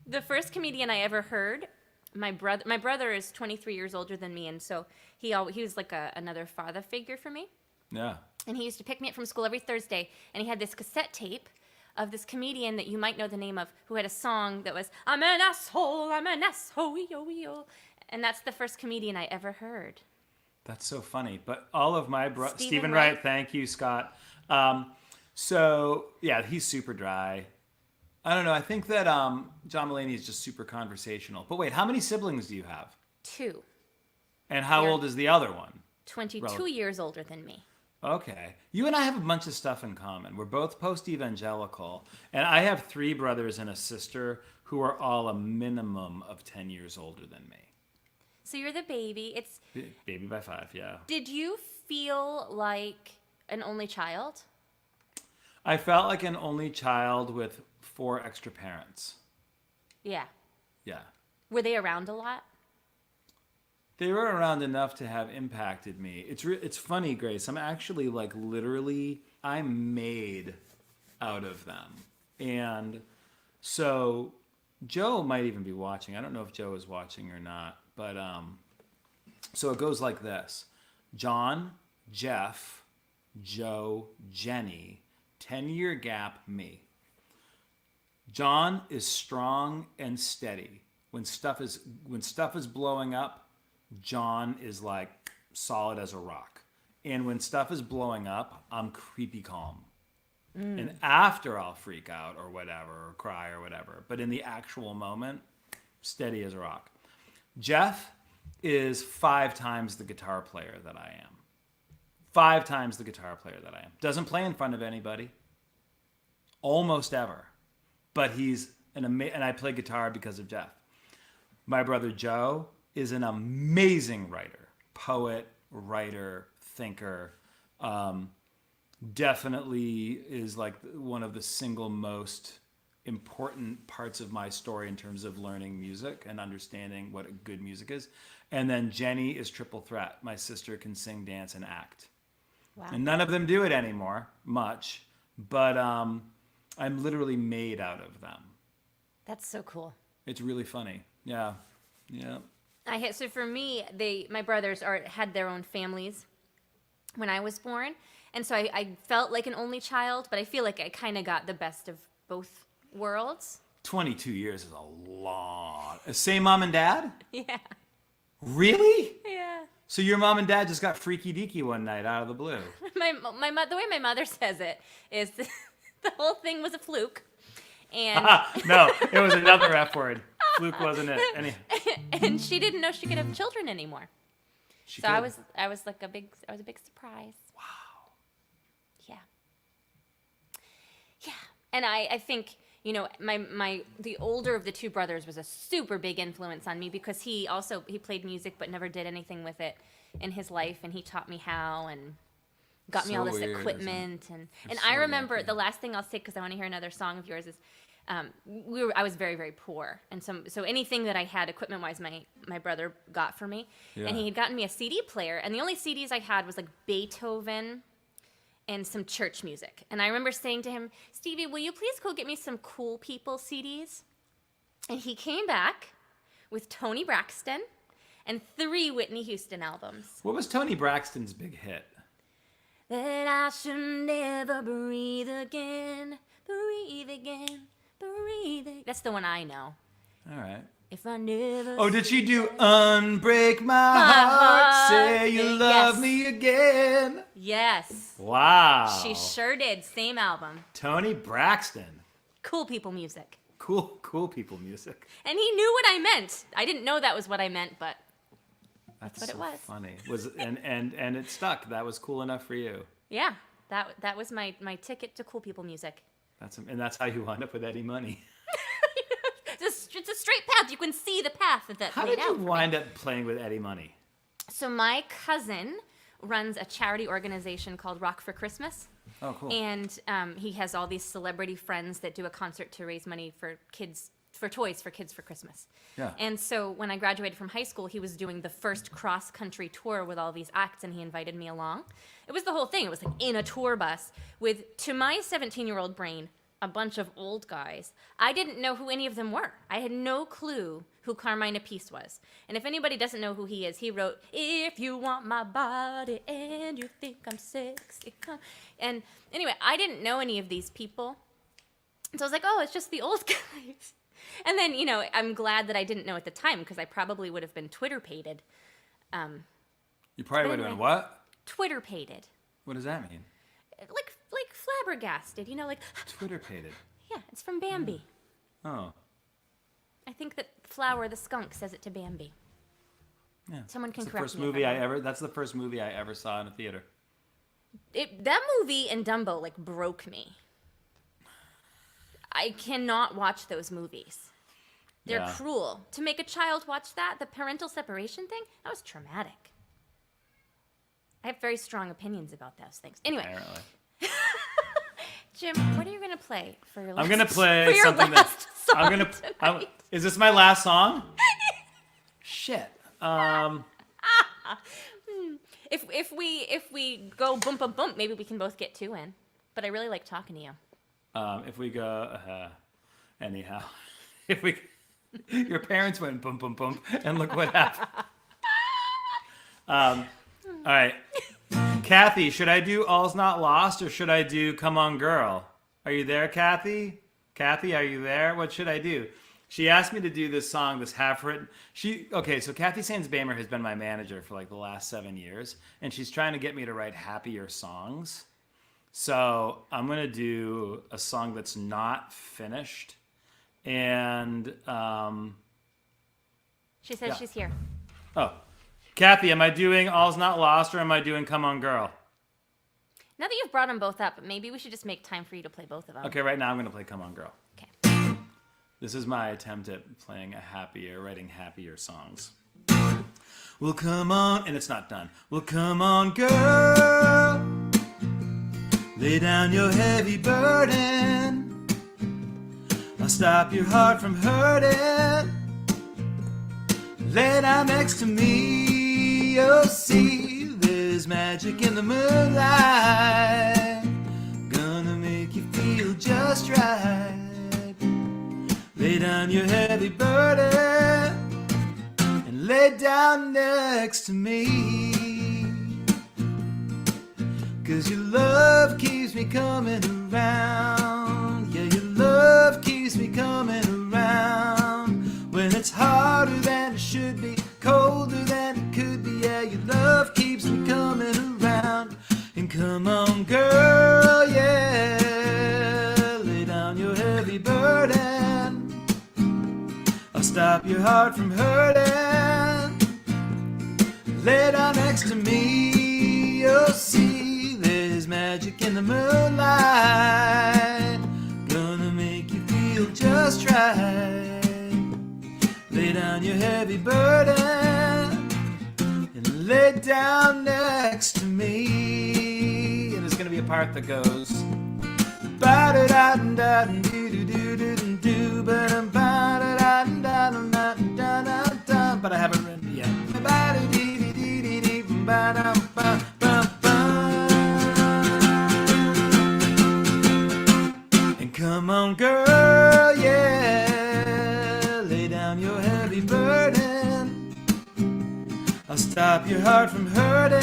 S2: The first comedian I ever heard, my brother is 23 years older than me, and so he was like another father figure for me.
S1: Yeah.
S2: And he used to pick me up from school every Thursday, and he had this cassette tape of this comedian that you might know the name of, who had a song that was, I'm an asshole, yo, yo. And that's the first comedian I ever heard.
S1: That's so funny. But all of my
S2: Stephen
S1: Wright, thank you, Scott. So, yeah, he's super dry. I don't know. I think that John Mulaney is just super conversational. But wait, how many siblings do you have?
S2: 2.
S1: And how old is the other one?
S2: 22 years older than me.
S1: Okay. You and I have a bunch of stuff in common. We're both post-evangelical. And I have 3 brothers and a sister who are all a minimum of 10 years older than me.
S2: So you're the baby.
S1: Baby by 5, yeah.
S2: Did you feel like an only child?
S1: I felt like an only child with 4 extra parents.
S2: Yeah.
S1: Yeah.
S2: Were they around a lot?
S1: They were around enough to have impacted me. It's funny, Grace. I'm actually like literally, I'm made out of them. And so Joe might even be watching. I don't know if Joe is watching or not. But so it goes like this. John, Jeff, Joe, Jenny, 10-year gap, me. John is strong and steady. When stuff is blowing up, John is like solid as a rock. And when stuff is blowing up, I'm creepy calm. And after I'll freak out or whatever, or cry or whatever. But in the actual moment, steady as a rock. Jeff is 5 times the guitar player that I am. 5 times the guitar player that I am. Doesn't play in front of anybody. Almost ever. But he's and I play guitar because of Jeff. My brother Joe is an amazing writer. Poet, writer, thinker. Definitely is like one of the single most important parts of my story in terms of learning music and understanding what good music is. And then Jenny is triple threat. My sister can sing, dance, and act. Wow. And none of them do it anymore, much. But I'm literally made out of them.
S2: That's so cool.
S1: It's really funny. Yeah. Yeah.
S2: So for me, my brothers had their own families when I was born. And so I felt like an only child, but I feel like I kind of got the best of both worlds.
S1: 22 years is a lot. Same mom and dad?
S2: Yeah.
S1: Really?
S2: Yeah.
S1: So your mom and dad just got freaky deaky one night out of the blue.
S2: The way my mother says it is the whole thing was a fluke. And
S1: no, it was another F word. Fluke wasn't it?
S2: And she didn't know she could have children anymore. I was like a big surprise.
S1: Wow.
S2: Yeah. Yeah. And I think, the older of the 2 brothers was a super big influence on me because he played music but never did anything with it in his life, and he taught me how and got me all this equipment and I remember the last thing I'll say, because I want to hear another song of yours, is I was very, very poor, and so anything that I had equipment wise my brother got for me. Yeah. And he had gotten me a CD player, and the only CDs I had was like Beethoven and some church music. And I remember saying to him, Stevie, will you please go get me some Cool People CDs? And he came back with Toni Braxton and 3 Whitney Houston albums.
S1: What was Toni Braxton's big hit?
S2: That I should never breathe again, breathe again, breathe again. That's the one I know.
S1: All right.
S2: If I never...
S1: Oh, did she do Unbreak My Heart, Say You Love Me Again?
S2: Yes.
S1: Wow.
S2: She sure did. Same album.
S1: Toni Braxton.
S2: Cool People music.
S1: Cool people music.
S2: And he knew what I meant. I didn't know that was what I meant, but
S1: That's
S2: what
S1: so
S2: it was.
S1: funny. And it stuck. That was cool enough for you.
S2: yeah, that was my ticket to Cool People music.
S1: And that's how you wound up with Eddie Money.
S2: It's a straight path. You can see the path that
S1: How
S2: laid
S1: did you
S2: out.
S1: wind up playing with Eddie Money?
S2: So my cousin runs a charity organization called Rock for Christmas.
S1: Oh, cool.
S2: And he has all these celebrity friends that do a concert to raise money for kids, for toys for kids for Christmas.
S1: Yeah.
S2: And so when I graduated from high school, he was doing the first cross-country tour with all these acts, and he invited me along. It was the whole thing. It was like in a tour bus with, to my 17-year-old brain, a bunch of old guys. I didn't know who any of them were. I had no clue who Carmine Appice was. And if anybody doesn't know who he is, he wrote, If You Want My Body and You Think I'm Sexy. And anyway, I didn't know any of these people. So I was like, oh, it's just the old guys. And then, I'm glad that I didn't know at the time, because I probably would have been Twitter-pated.
S1: You probably would have been what?
S2: Twitter-pated.
S1: What does that mean?
S2: Like flabbergasted, like...
S1: Twitter-pated.
S2: Yeah, it's from Bambi.
S1: Oh.
S2: I think that Flower the skunk says it to Bambi.
S1: Yeah.
S2: Someone can
S1: That's
S2: correct
S1: the
S2: me.
S1: That's the first movie I ever saw in a theater.
S2: That movie and Dumbo broke me. I cannot watch those movies. They're cruel. To make a child watch that, the parental separation thing, that was traumatic. I have very strong opinions about those things. Anyway.
S1: Apparently.
S2: Jim, what are you going to play for your last
S1: I'm going to play something that is this my last song? Shit.
S2: If we go bump a bump, maybe we can both get 2 in. But I really like talking to you.
S1: If we go anyhow. Your parents went bump bump bump and look what happened. All right. Kathy, should I do All's Not Lost or should I do Come On Girl? Are you there, Kathy? Kathy, are you there? What should I do? She asked me to do this song, this half-written. So Kathy Sands-Bamer has been my manager for like the last 7 years, and she's trying to get me to write happier songs. So I'm going to do a song that's not finished. And
S2: she says she's here.
S1: Oh. Kathy, am I doing All's Not Lost or am I doing Come On Girl?
S2: Now that you've brought them both up, maybe we should just make time for you to play both of them.
S1: Okay, right now I'm going to play Come On Girl.
S2: Okay.
S1: This is my attempt at writing happier songs. Well, come on, and it's not done. Well, come on, girl. Lay down your heavy burden. I'll stop your heart from hurting. Lay down next to me. You'll see there's magic in the moonlight. Gonna make you feel just right. Lay down your heavy burden and lay down next to me. 'Cause your love keeps me coming around. Yeah, your love keeps me coming around. When it's harder than it should be, colder than it could be. Yeah, your love keeps me coming around. And come on, girl, yeah. Lay down your heavy burden. I'll stop your heart from hurting. Lay down next to me. You'll see there's magic in the moonlight. Gonna make you feel just right. Lay down your heavy burden and lay down next to me. And there's gonna be a part that goes ba da da da do do do do do ba da ba da da da da da da. But I haven't written it yet. Ba da dee dee dee dee ba da ba ba ba. burden. I'll stop your heart from hurting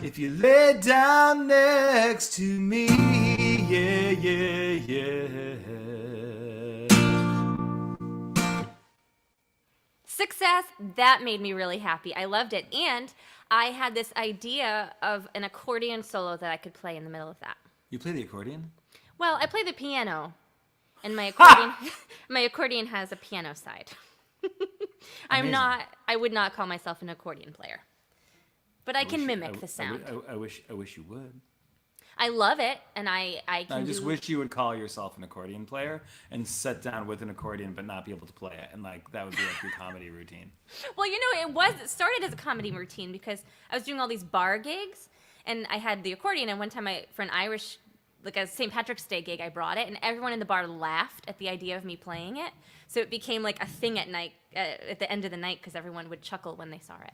S1: if you lay down next to me. Yeah, yeah, yeah.
S2: Success, that made me really happy. I loved it. And I had this idea of an accordion solo that I could play in the middle of that.
S1: You play the accordion?
S2: Well, I play the piano, and my accordion has a piano side.
S1: Amazing.
S2: I would not call myself an accordion player. But I can mimic the sound.
S1: I wish you would.
S2: I love it, and I can
S1: I just wish you would call yourself an accordion player and sit down with an accordion but not be able to play it. And like that would be like your comedy routine.
S2: Well, it started as a comedy routine because I was doing all these bar gigs, and I had the accordion, and one time for an Irish, like a St. Patrick's Day gig, I brought it, and everyone in the bar laughed at the idea of me playing it. So it became like a thing at night, at the end of the night, because everyone would chuckle when they saw it.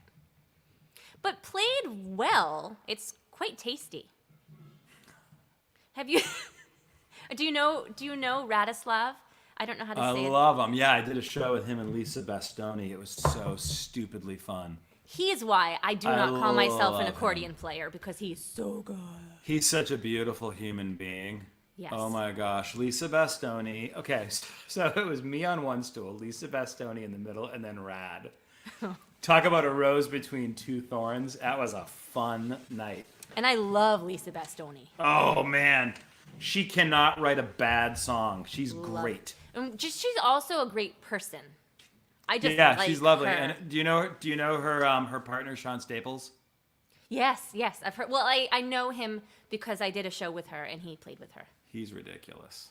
S2: But played well, it's quite tasty. Have you? Do you know Radislav? I don't know how to say it.
S1: I love him. Yeah, I did a show with him and Lisa Bastoni. It was so stupidly fun.
S2: He is why I do not call myself an
S1: love
S2: accordion player, because he's so good.
S1: He's such a beautiful human being.
S2: Yes.
S1: Oh my gosh, Lisa Bastoni. Okay, so it was me on one stool, Lisa Bastoni in the middle, and then Rad. Talk about a rose between two thorns. That was a fun night.
S2: And I love Lisa Bastoni.
S1: Oh man, she cannot write a bad song. She's great.
S2: And she's also a great person.
S1: Yeah, she's lovely.
S2: her.
S1: And do you know her partner Sean Staples?
S2: Yes, I've heard. Well, I know him because I did a show with her and he played with her.
S1: He's ridiculous.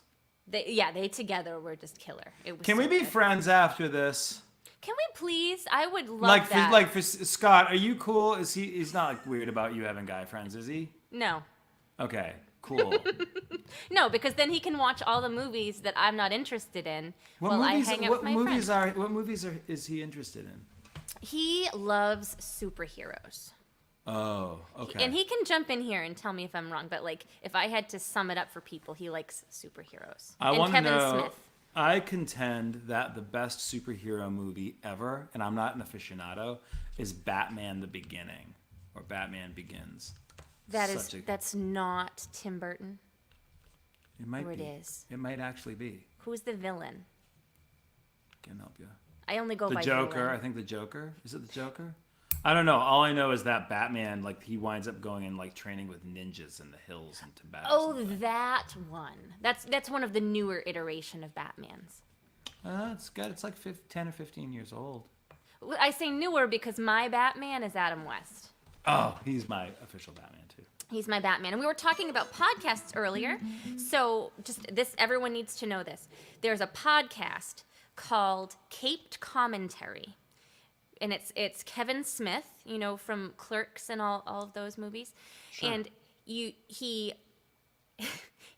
S2: They together were just killer. It was
S1: Can we be
S2: good.
S1: friends after this?
S2: Can we please? I would love that.
S1: Like for Scott, are you cool? He's not like weird about you having guy friends, is he?
S2: No.
S1: Okay, cool.
S2: No, because then he can watch all the movies that I'm not interested in I hang out with my friends.
S1: What movies is he interested in?
S2: He loves superheroes.
S1: Oh, okay.
S2: And he can jump in here and tell me if I'm wrong, but like if I had to sum it up for people, he likes superheroes.
S1: I want to
S2: Kevin
S1: know.
S2: Smith.
S1: I contend that the best superhero movie ever, and I'm not an aficionado, is Batman: The Beginning or Batman Begins.
S2: That's not Tim Burton.
S1: It might
S2: Or
S1: be.
S2: it is.
S1: It might actually be.
S2: Who's the villain?
S1: Can help you.
S2: I only go
S1: The
S2: by
S1: Joker.
S2: villain.
S1: I think the Joker. Is it the Joker? I don't know. All I know is that Batman, like, he winds up going and like training with ninjas in the hills in Tibet.
S2: Oh, that one. That's one of the newer iteration of Batman's.
S1: It's good. It's like 10 or 15 years old.
S2: I say newer because my Batman is Adam West.
S1: Oh, he's my official Batman too.
S2: He's my Batman. And we were talking about podcasts earlier. So everyone needs to know this. There's a podcast called Caped Commentary. And it's Kevin Smith, from Clerks and all of those movies. Sure. And he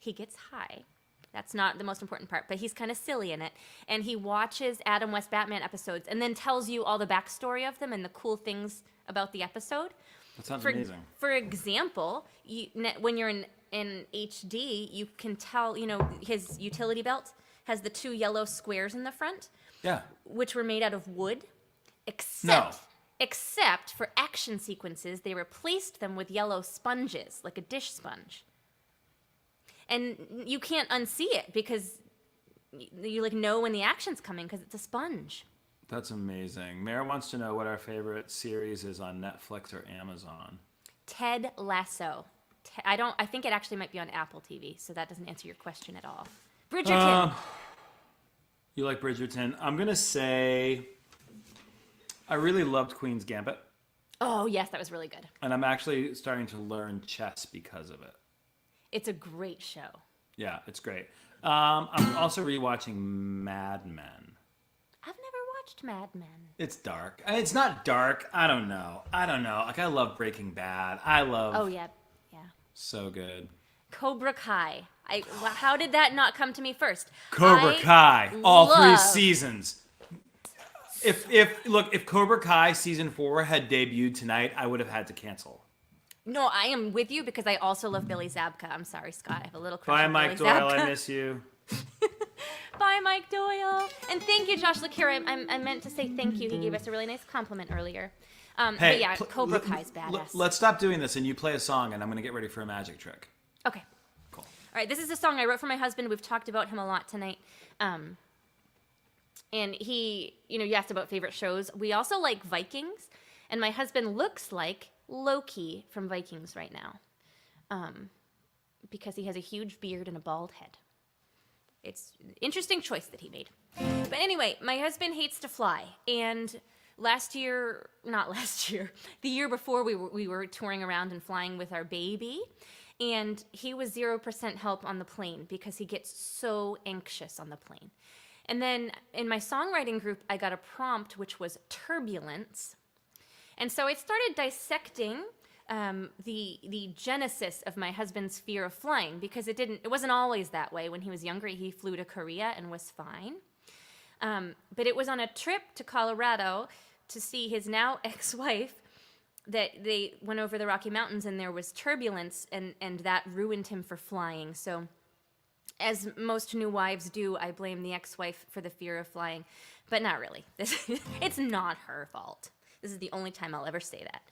S2: gets high. That's not the most important part, but he's kind of silly in it. And he watches Adam West Batman episodes and then tells you all the backstory of them and the cool things about the episode.
S1: That sounds amazing.
S2: For example, when you're in HD, you can tell, his utility belt has the two yellow squares in the front.
S1: Yeah.
S2: Which were made out of wood. Except for action sequences, they replaced them with yellow sponges, like a dish sponge. And you can't unsee it because you know when the action's coming because it's a sponge.
S1: That's amazing. Mara wants to know what our favorite series is on Netflix or Amazon.
S2: Ted Lasso. I think it actually might be on Apple TV, so that doesn't answer your question at all. Bridgerton.
S1: You like Bridgerton? I'm gonna say I really loved Queen's Gambit.
S2: Oh yes, that was really good.
S1: And I'm actually starting to learn chess because of it.
S2: It's a great show. Yeah,
S1: it's great. I'm also rewatching Mad Men.
S2: I've never watched Mad Men.
S1: It's dark. It's not dark. I don't know. Like, I love Breaking Bad.
S2: Oh, yeah.
S1: So good.
S2: Cobra Kai. How did that not come to me first?
S1: Cobra Kai. All 3 seasons. If Cobra Kai season 4 had debuted tonight, I would have had to cancel.
S2: No, I am with you because I also love Billy Zabka. I'm sorry, Scott. I have a little crush
S1: Bye,
S2: on
S1: Mike
S2: Billy
S1: Doyle.
S2: Zabka.
S1: I miss you.
S2: Bye, Mike Doyle. And thank you, Josh Lakira. I meant to say thank you. He gave us a really nice compliment earlier. But yeah, Cobra Kai's badass.
S1: Let's stop doing this and you play a song and I'm going to get ready for a magic trick.
S2: Okay.
S1: Cool.
S2: All right, this is a song I wrote for my husband. We've talked about him a lot tonight. And he, you asked about favorite shows. We also like Vikings. And my husband looks like Loki from Vikings right now. Because he has a huge beard and a bald head. It's an interesting choice that he made. But anyway, my husband hates to fly. And the year before we were touring around and flying with our baby. And he was 0% help on the plane because he gets so anxious on the plane. And then in my songwriting group, I got a prompt, which was turbulence. And so I started dissecting the genesis of my husband's fear of flying, because it wasn't always that way. When he was younger, he flew to Korea and was fine. But it was on a trip to Colorado to see his now ex-wife that they went over the Rocky Mountains and there was turbulence, and that ruined him for flying. So as most new wives do, I blame the ex-wife for the fear of flying, but not really. It's not her fault. This is the only time I'll ever say that.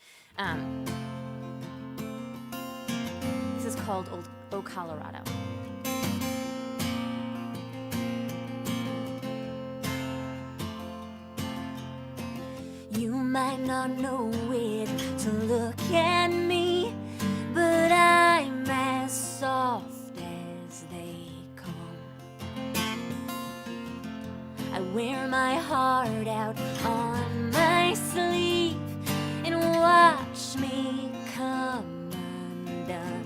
S2: This is called O Colorado. You might not know it to look at me, but I'm as soft as they come. I wear my heart out on my sleeve and watch me come undone.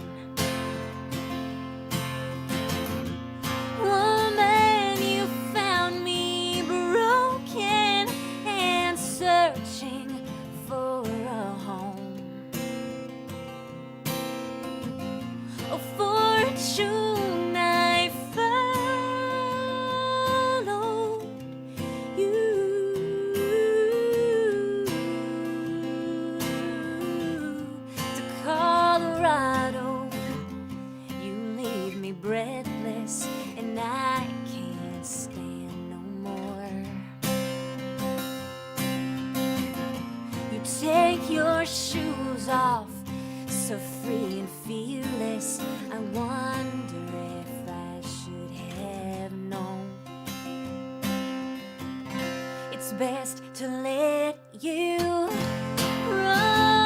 S2: Woman, you found me broken and searching for a home. Oh, fortune, I follow you to Colorado. You leave me breathless and I can't stand no more. You take your shoes off, so free and fearless. I wonder if I should have known. It's best to let you roam.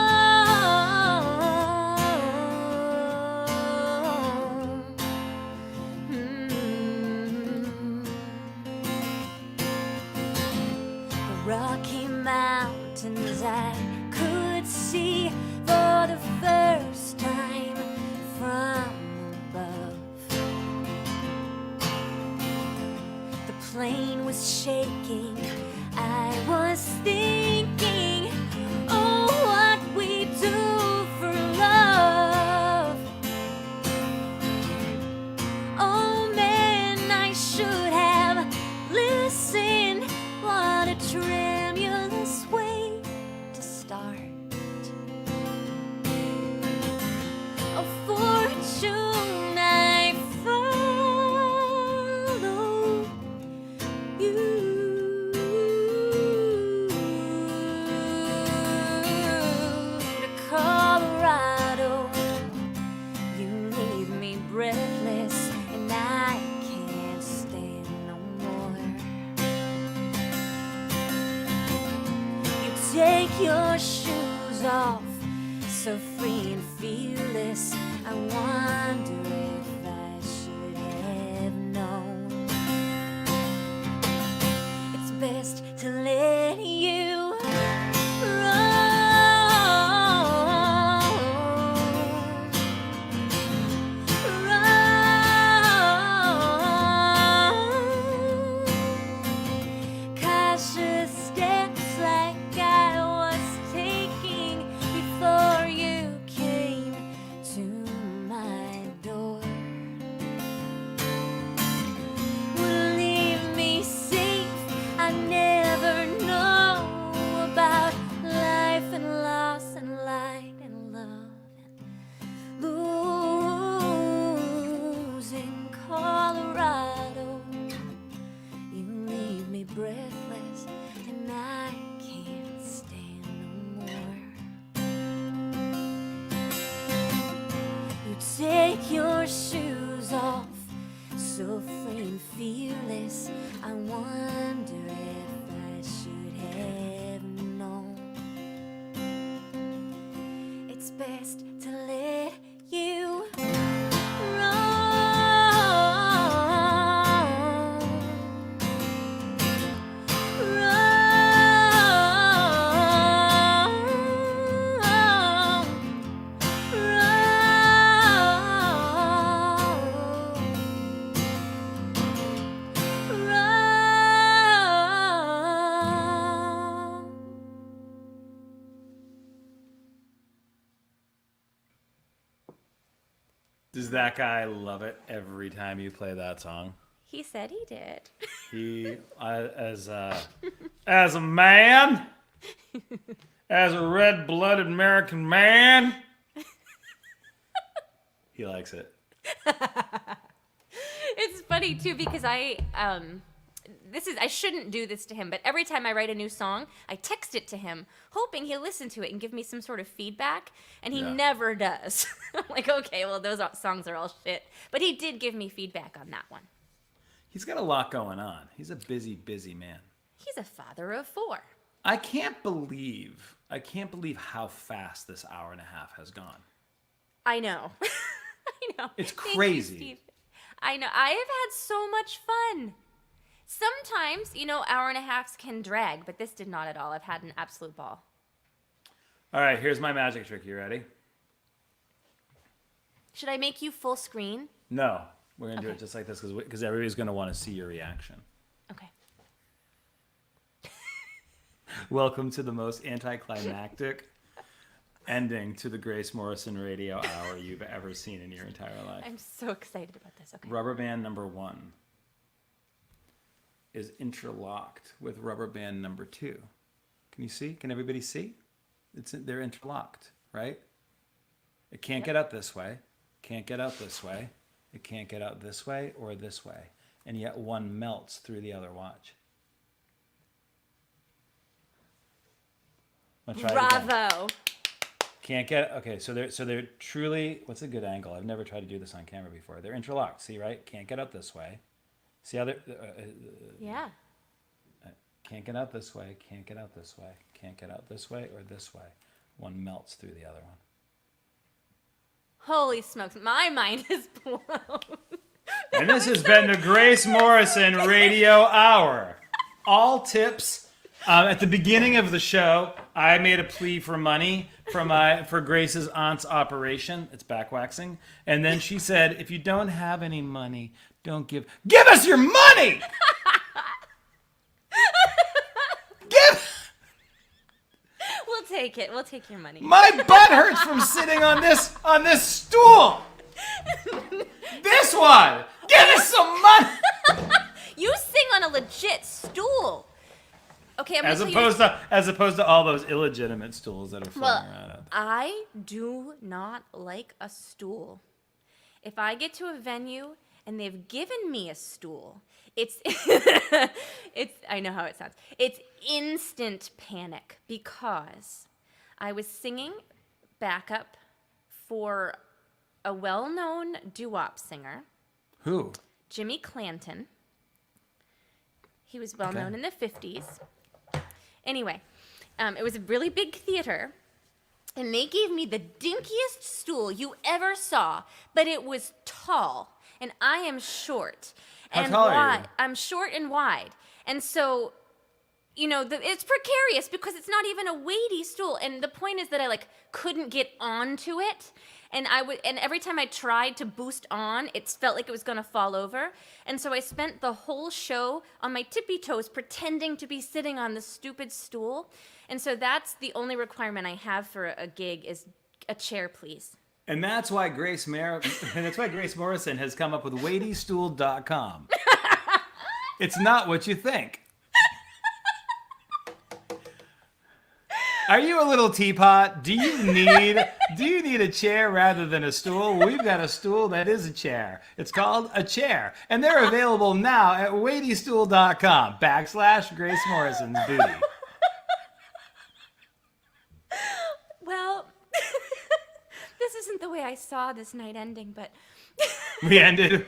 S2: The Rocky Mountains I could see for the first time from above. The plane was shaking. I was thinking, oh, what we do for love. Oh man, I should have listened. What a tremulous way to start. A fortune, I follow you to Colorado. You leave me breathless and I can't stand no more. You take your shoes off, so free and fearless. I wonder if I should have known. It's best to let you roam. Cautious steps like I was taking before you came to my door will leave me safe. I never know about life and loss and light and love and losing Colorado. shoes off, so free and fearless. I wonder if I should have known. It's best to let you run.
S1: Does that guy love it every time you play that song?
S2: He said he did.
S1: He, as a man, as a red-blooded American man, he likes it.
S2: It's funny too because I shouldn't do this to him, but every time I write a new song, I text it to him, hoping he'll listen to it and give me some sort of feedback, and he never does. I'm like, okay, well, those songs are all shit. But he did give me feedback on that one.
S1: He's got a lot going on. He's a busy, busy man.
S2: He's a father of 4.
S1: I can't believe how fast this hour and a half has gone.
S2: I know. I know.
S1: It's
S2: Thank you,
S1: crazy.
S2: Steve. I know. I have had so much fun. Sometimes, hour and a halves can drag, but this did not at all. I've had an absolute ball.
S1: All right, here's my magic trick. You ready?
S2: Should I make you full screen?
S1: No, we're going to do it just like this because everybody's going to want to see your reaction.
S2: Okay.
S1: Welcome to the most anticlimactic ending to the Grace Morrison radio hour you've ever seen in your entire life.
S2: I'm so excited about this. Okay.
S1: Rubber band number 1 is interlocked with rubber band number 2. Can you see? Can everybody see? They're interlocked, right? It can't get out this way. Can't get out this way. It can't get out this way or this way. And yet one melts through the other. Watch. I'll try it again.
S2: Bravo.
S1: Can't get it. Okay, so they're truly, what's a good angle? I've never tried to do this on camera before. They're interlocked. See, right? Can't get out this way. See how they're...
S2: Yeah.
S1: Can't get out this way. Can't get out this way. Can't get out this way or this way. One melts through the other one.
S2: Holy smokes. My mind is blown.
S1: And this has been the Grace Morrison Radio Hour. All tips. At the beginning of the show, I made a plea for money for Grace's aunt's operation. It's back waxing. And then she said, if you don't have any money, don't give us your money!
S2: We'll take it. We'll take your money.
S1: My butt hurts from sitting on this stool. This one. Give us some money.
S2: You sing on a legit stool. Okay, I'm
S1: As
S2: gonna tell you.
S1: opposed to all those illegitimate stools that are floating around out there.
S2: I do not like a stool. If I get to a venue and they've given me a stool, it's I know how it sounds. It's instant panic because I was singing backup for a well-known doo-wop singer,
S1: Who?
S2: Jimmy Clanton. He was well-known in the 50s. Anyway, it was a really big theater, and they gave me the dinkiest stool you ever saw, but it was tall, and I am short.
S1: How
S2: and
S1: tall are
S2: wide.
S1: you?
S2: I'm short and wide. And so, it's precarious because it's not even a weighty stool. And the point is that I couldn't get onto it. And every time I tried to boost on, it felt like it was going to fall over. And so I spent the whole show on my tippy toes pretending to be sitting on the stupid stool. And so that's the only requirement I have for a gig is a chair, please.
S1: And that's why Grace Morrison has come up with weightystool.com. It's not what you think. Are you a little teapot? Do you need a chair rather than a stool? Well, we've got a stool that is a chair. It's called a chair. And they're available now at weightystool.com /Grace Morrison's booty.
S2: Well, this isn't the way I saw this night ending, but
S1: We ended.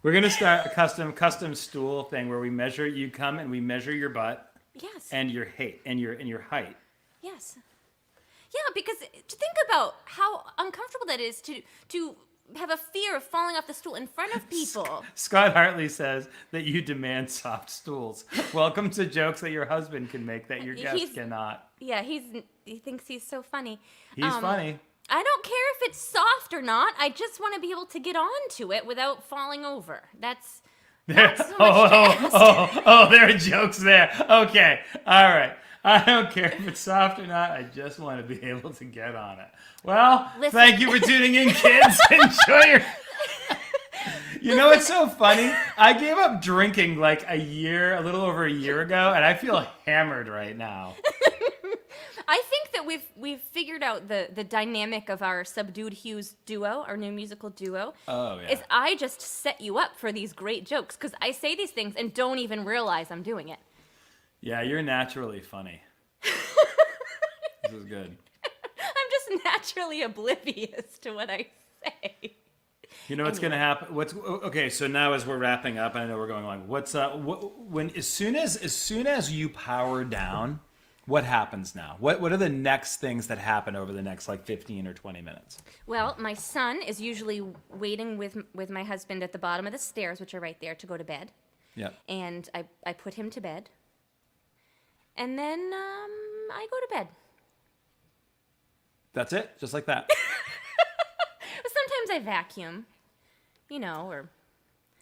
S1: We're gonna start a custom stool thing where we measure. You come and we measure your butt.
S2: Yes.
S1: And your height. And your height.
S2: Yes. Yeah, because to think about how uncomfortable that is to have a fear of falling off the stool in front of people.
S1: Scott Hartley says that you demand soft stools. Welcome to jokes that your husband can make that your guest cannot.
S2: Yeah, he thinks he's so funny.
S1: He's funny.
S2: I don't care if it's soft or not. I just want to be able to get onto it without falling over. That's not so much to ask.
S1: There are jokes there. Okay, all right. I don't care if it's soft or not. I just want to be able to get on it. Well, thank you for tuning in, kids. Enjoy your... You know what's so funny? I gave up drinking like a little over a year ago, and I feel hammered right now.
S2: I think that we've figured out the dynamic of our Subdued Hues duo, our new musical duo.
S1: Oh, yeah.
S2: Is I just set you up for these great jokes because I say these things and don't even realize I'm doing it.
S1: Yeah, you're naturally funny. This is good.
S2: I'm just naturally oblivious to what I say.
S1: You know what's going to happen? Okay? So now, as we're wrapping up, I know we're going long. As soon as you power down, what happens now? What are the next things that happen over the next 15 or 20 minutes?
S2: Well, my son is usually waiting with my husband at the bottom of the stairs, which are right there, to go to bed.
S1: Yeah.
S2: And I put him to bed. And then I go to bed.
S1: That's it? Just like that?
S2: Sometimes I vacuum, or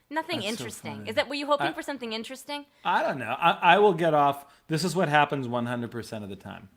S2: nothing
S1: That's so
S2: interesting.
S1: funny.
S2: Were you hoping for something interesting?
S1: I don't know. I will get off. This is what happens 100% of the time.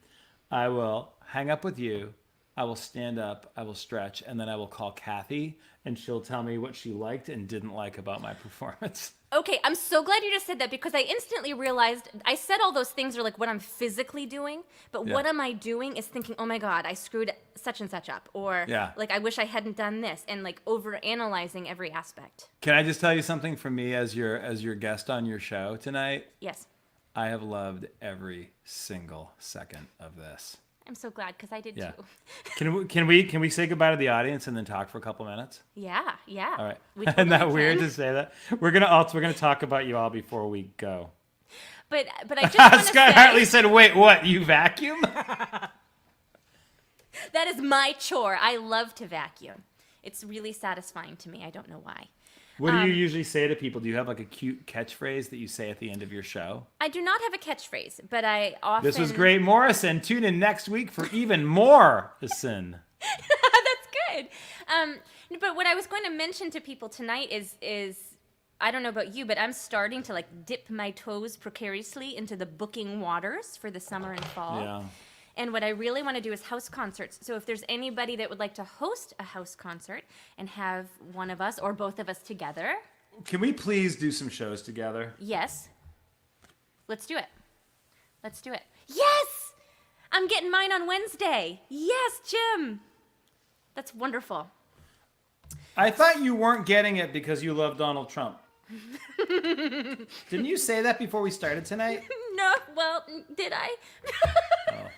S1: I will hang up with you. I will stand up. I will stretch. And then I will call Kathy. And she'll tell me what she liked and didn't like about my performance.
S2: Okay, I'm so glad you just said that because I instantly realized I said all those things are like what I'm physically doing, but what am I doing is thinking, oh my God, I screwed such and such up, or like I wish I hadn't done this, and like over analyzing every aspect.
S1: Can I just tell you something from me as your guest on your show tonight?
S2: Yes.
S1: I have loved every single second of this.
S2: I'm so glad because I did too.
S1: Can we say goodbye to the audience and then talk for a couple minutes?
S2: Yeah.
S1: All right.
S2: Totally
S1: Isn't that weird to say that? We're gonna talk about you all before we go.
S2: But I just want to say
S1: Scott Hartley said, "Wait, what? You vacuum?"
S2: That is my chore. I love to vacuum. It's really satisfying to me. I don't know why.
S1: What do you usually say to people? Do you have like a cute catchphrase that you say at the end of your show?
S2: I do not have a catchphrase, but I often...
S1: This was great, Morrison. Tune in next week for even more sin.
S2: That's good. But what I was going to mention to people tonight is I don't know about you, but I'm starting to dip my toes precariously into the booking waters for the summer and fall.
S1: Yeah.
S2: And what I really want to do is house concerts. So if there's anybody that would like to host a house concert and have one of us or both of us together.
S1: Can we please do some shows together?
S2: Yes. Let's do it. Yes! I'm getting mine on Wednesday. Yes, Jim. That's wonderful.
S1: I thought you weren't getting it because you love Donald Trump. Didn't you say that before we started tonight?
S2: No, well, did I?
S1: Oh.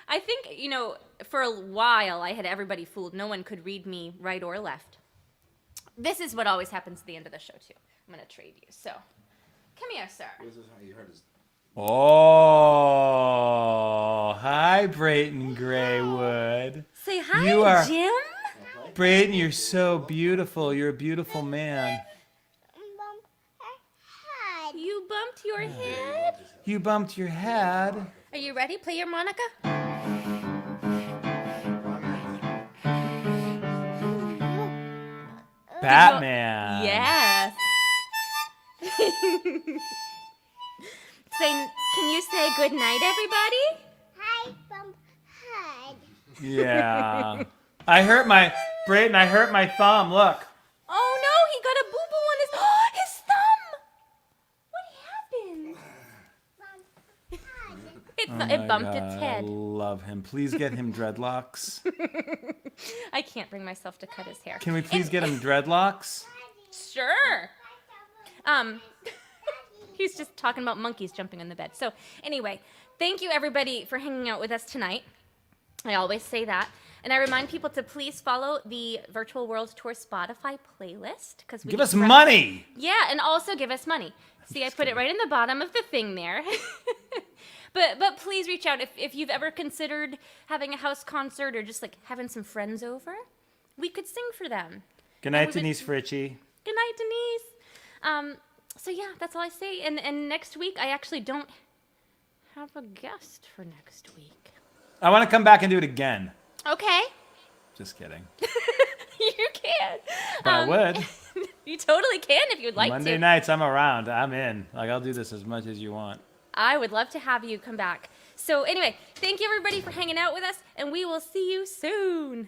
S2: I think, for a while I had everybody fooled. No one could read me right or left. This is what always happens at the end of the show, too. I'm going to trade you. So, come here, sir.
S3: This is how you heard his...
S1: Oh, hi, Brayton Graywood.
S2: Say hi,
S1: You are-
S2: Jim.
S1: Brayton, you're so beautiful. You're a beautiful man.
S2: You bumped your head.
S1: You bumped your head.
S2: Are you ready? Play your Monica.
S1: Batman.
S2: Yes. Can you say good night, everybody?
S4: Hi, bump head.
S1: Yeah. Brayton, I hurt my thumb. Look.
S2: Oh no, he got a boo-boo on his thumb. What happened? It bumped its
S1: I
S2: head.
S1: love him. Please get him dreadlocks.
S2: I can't bring myself to cut his hair.
S1: Can we please get him dreadlocks?
S2: Sure. He's just talking about monkeys jumping on the bed. So anyway, thank you everybody for hanging out with us tonight. I always say that. And I remind people to please follow the Virtual World Tour Spotify playlist.
S1: Give us money!
S2: Yeah, and also give us money. See, I put it right in the bottom of the thing there. But please reach out if you've ever considered having a house concert or just like having some friends over. We could sing for them.
S1: Good night, Denise Fritchie.
S2: Good night, Denise. So yeah, that's all I say. And next week, I actually don't have a guest for next week.
S1: I want to come back and do it again.
S2: Okay.
S1: Just kidding.
S2: You can.
S1: But I would.
S2: You totally can if you'd like to.
S1: Monday nights, I'm around. I'm in. Like, I'll do this as much as you want.
S2: I would love to have you come back. So anyway, thank you everybody for hanging out with us, and we will see you soon.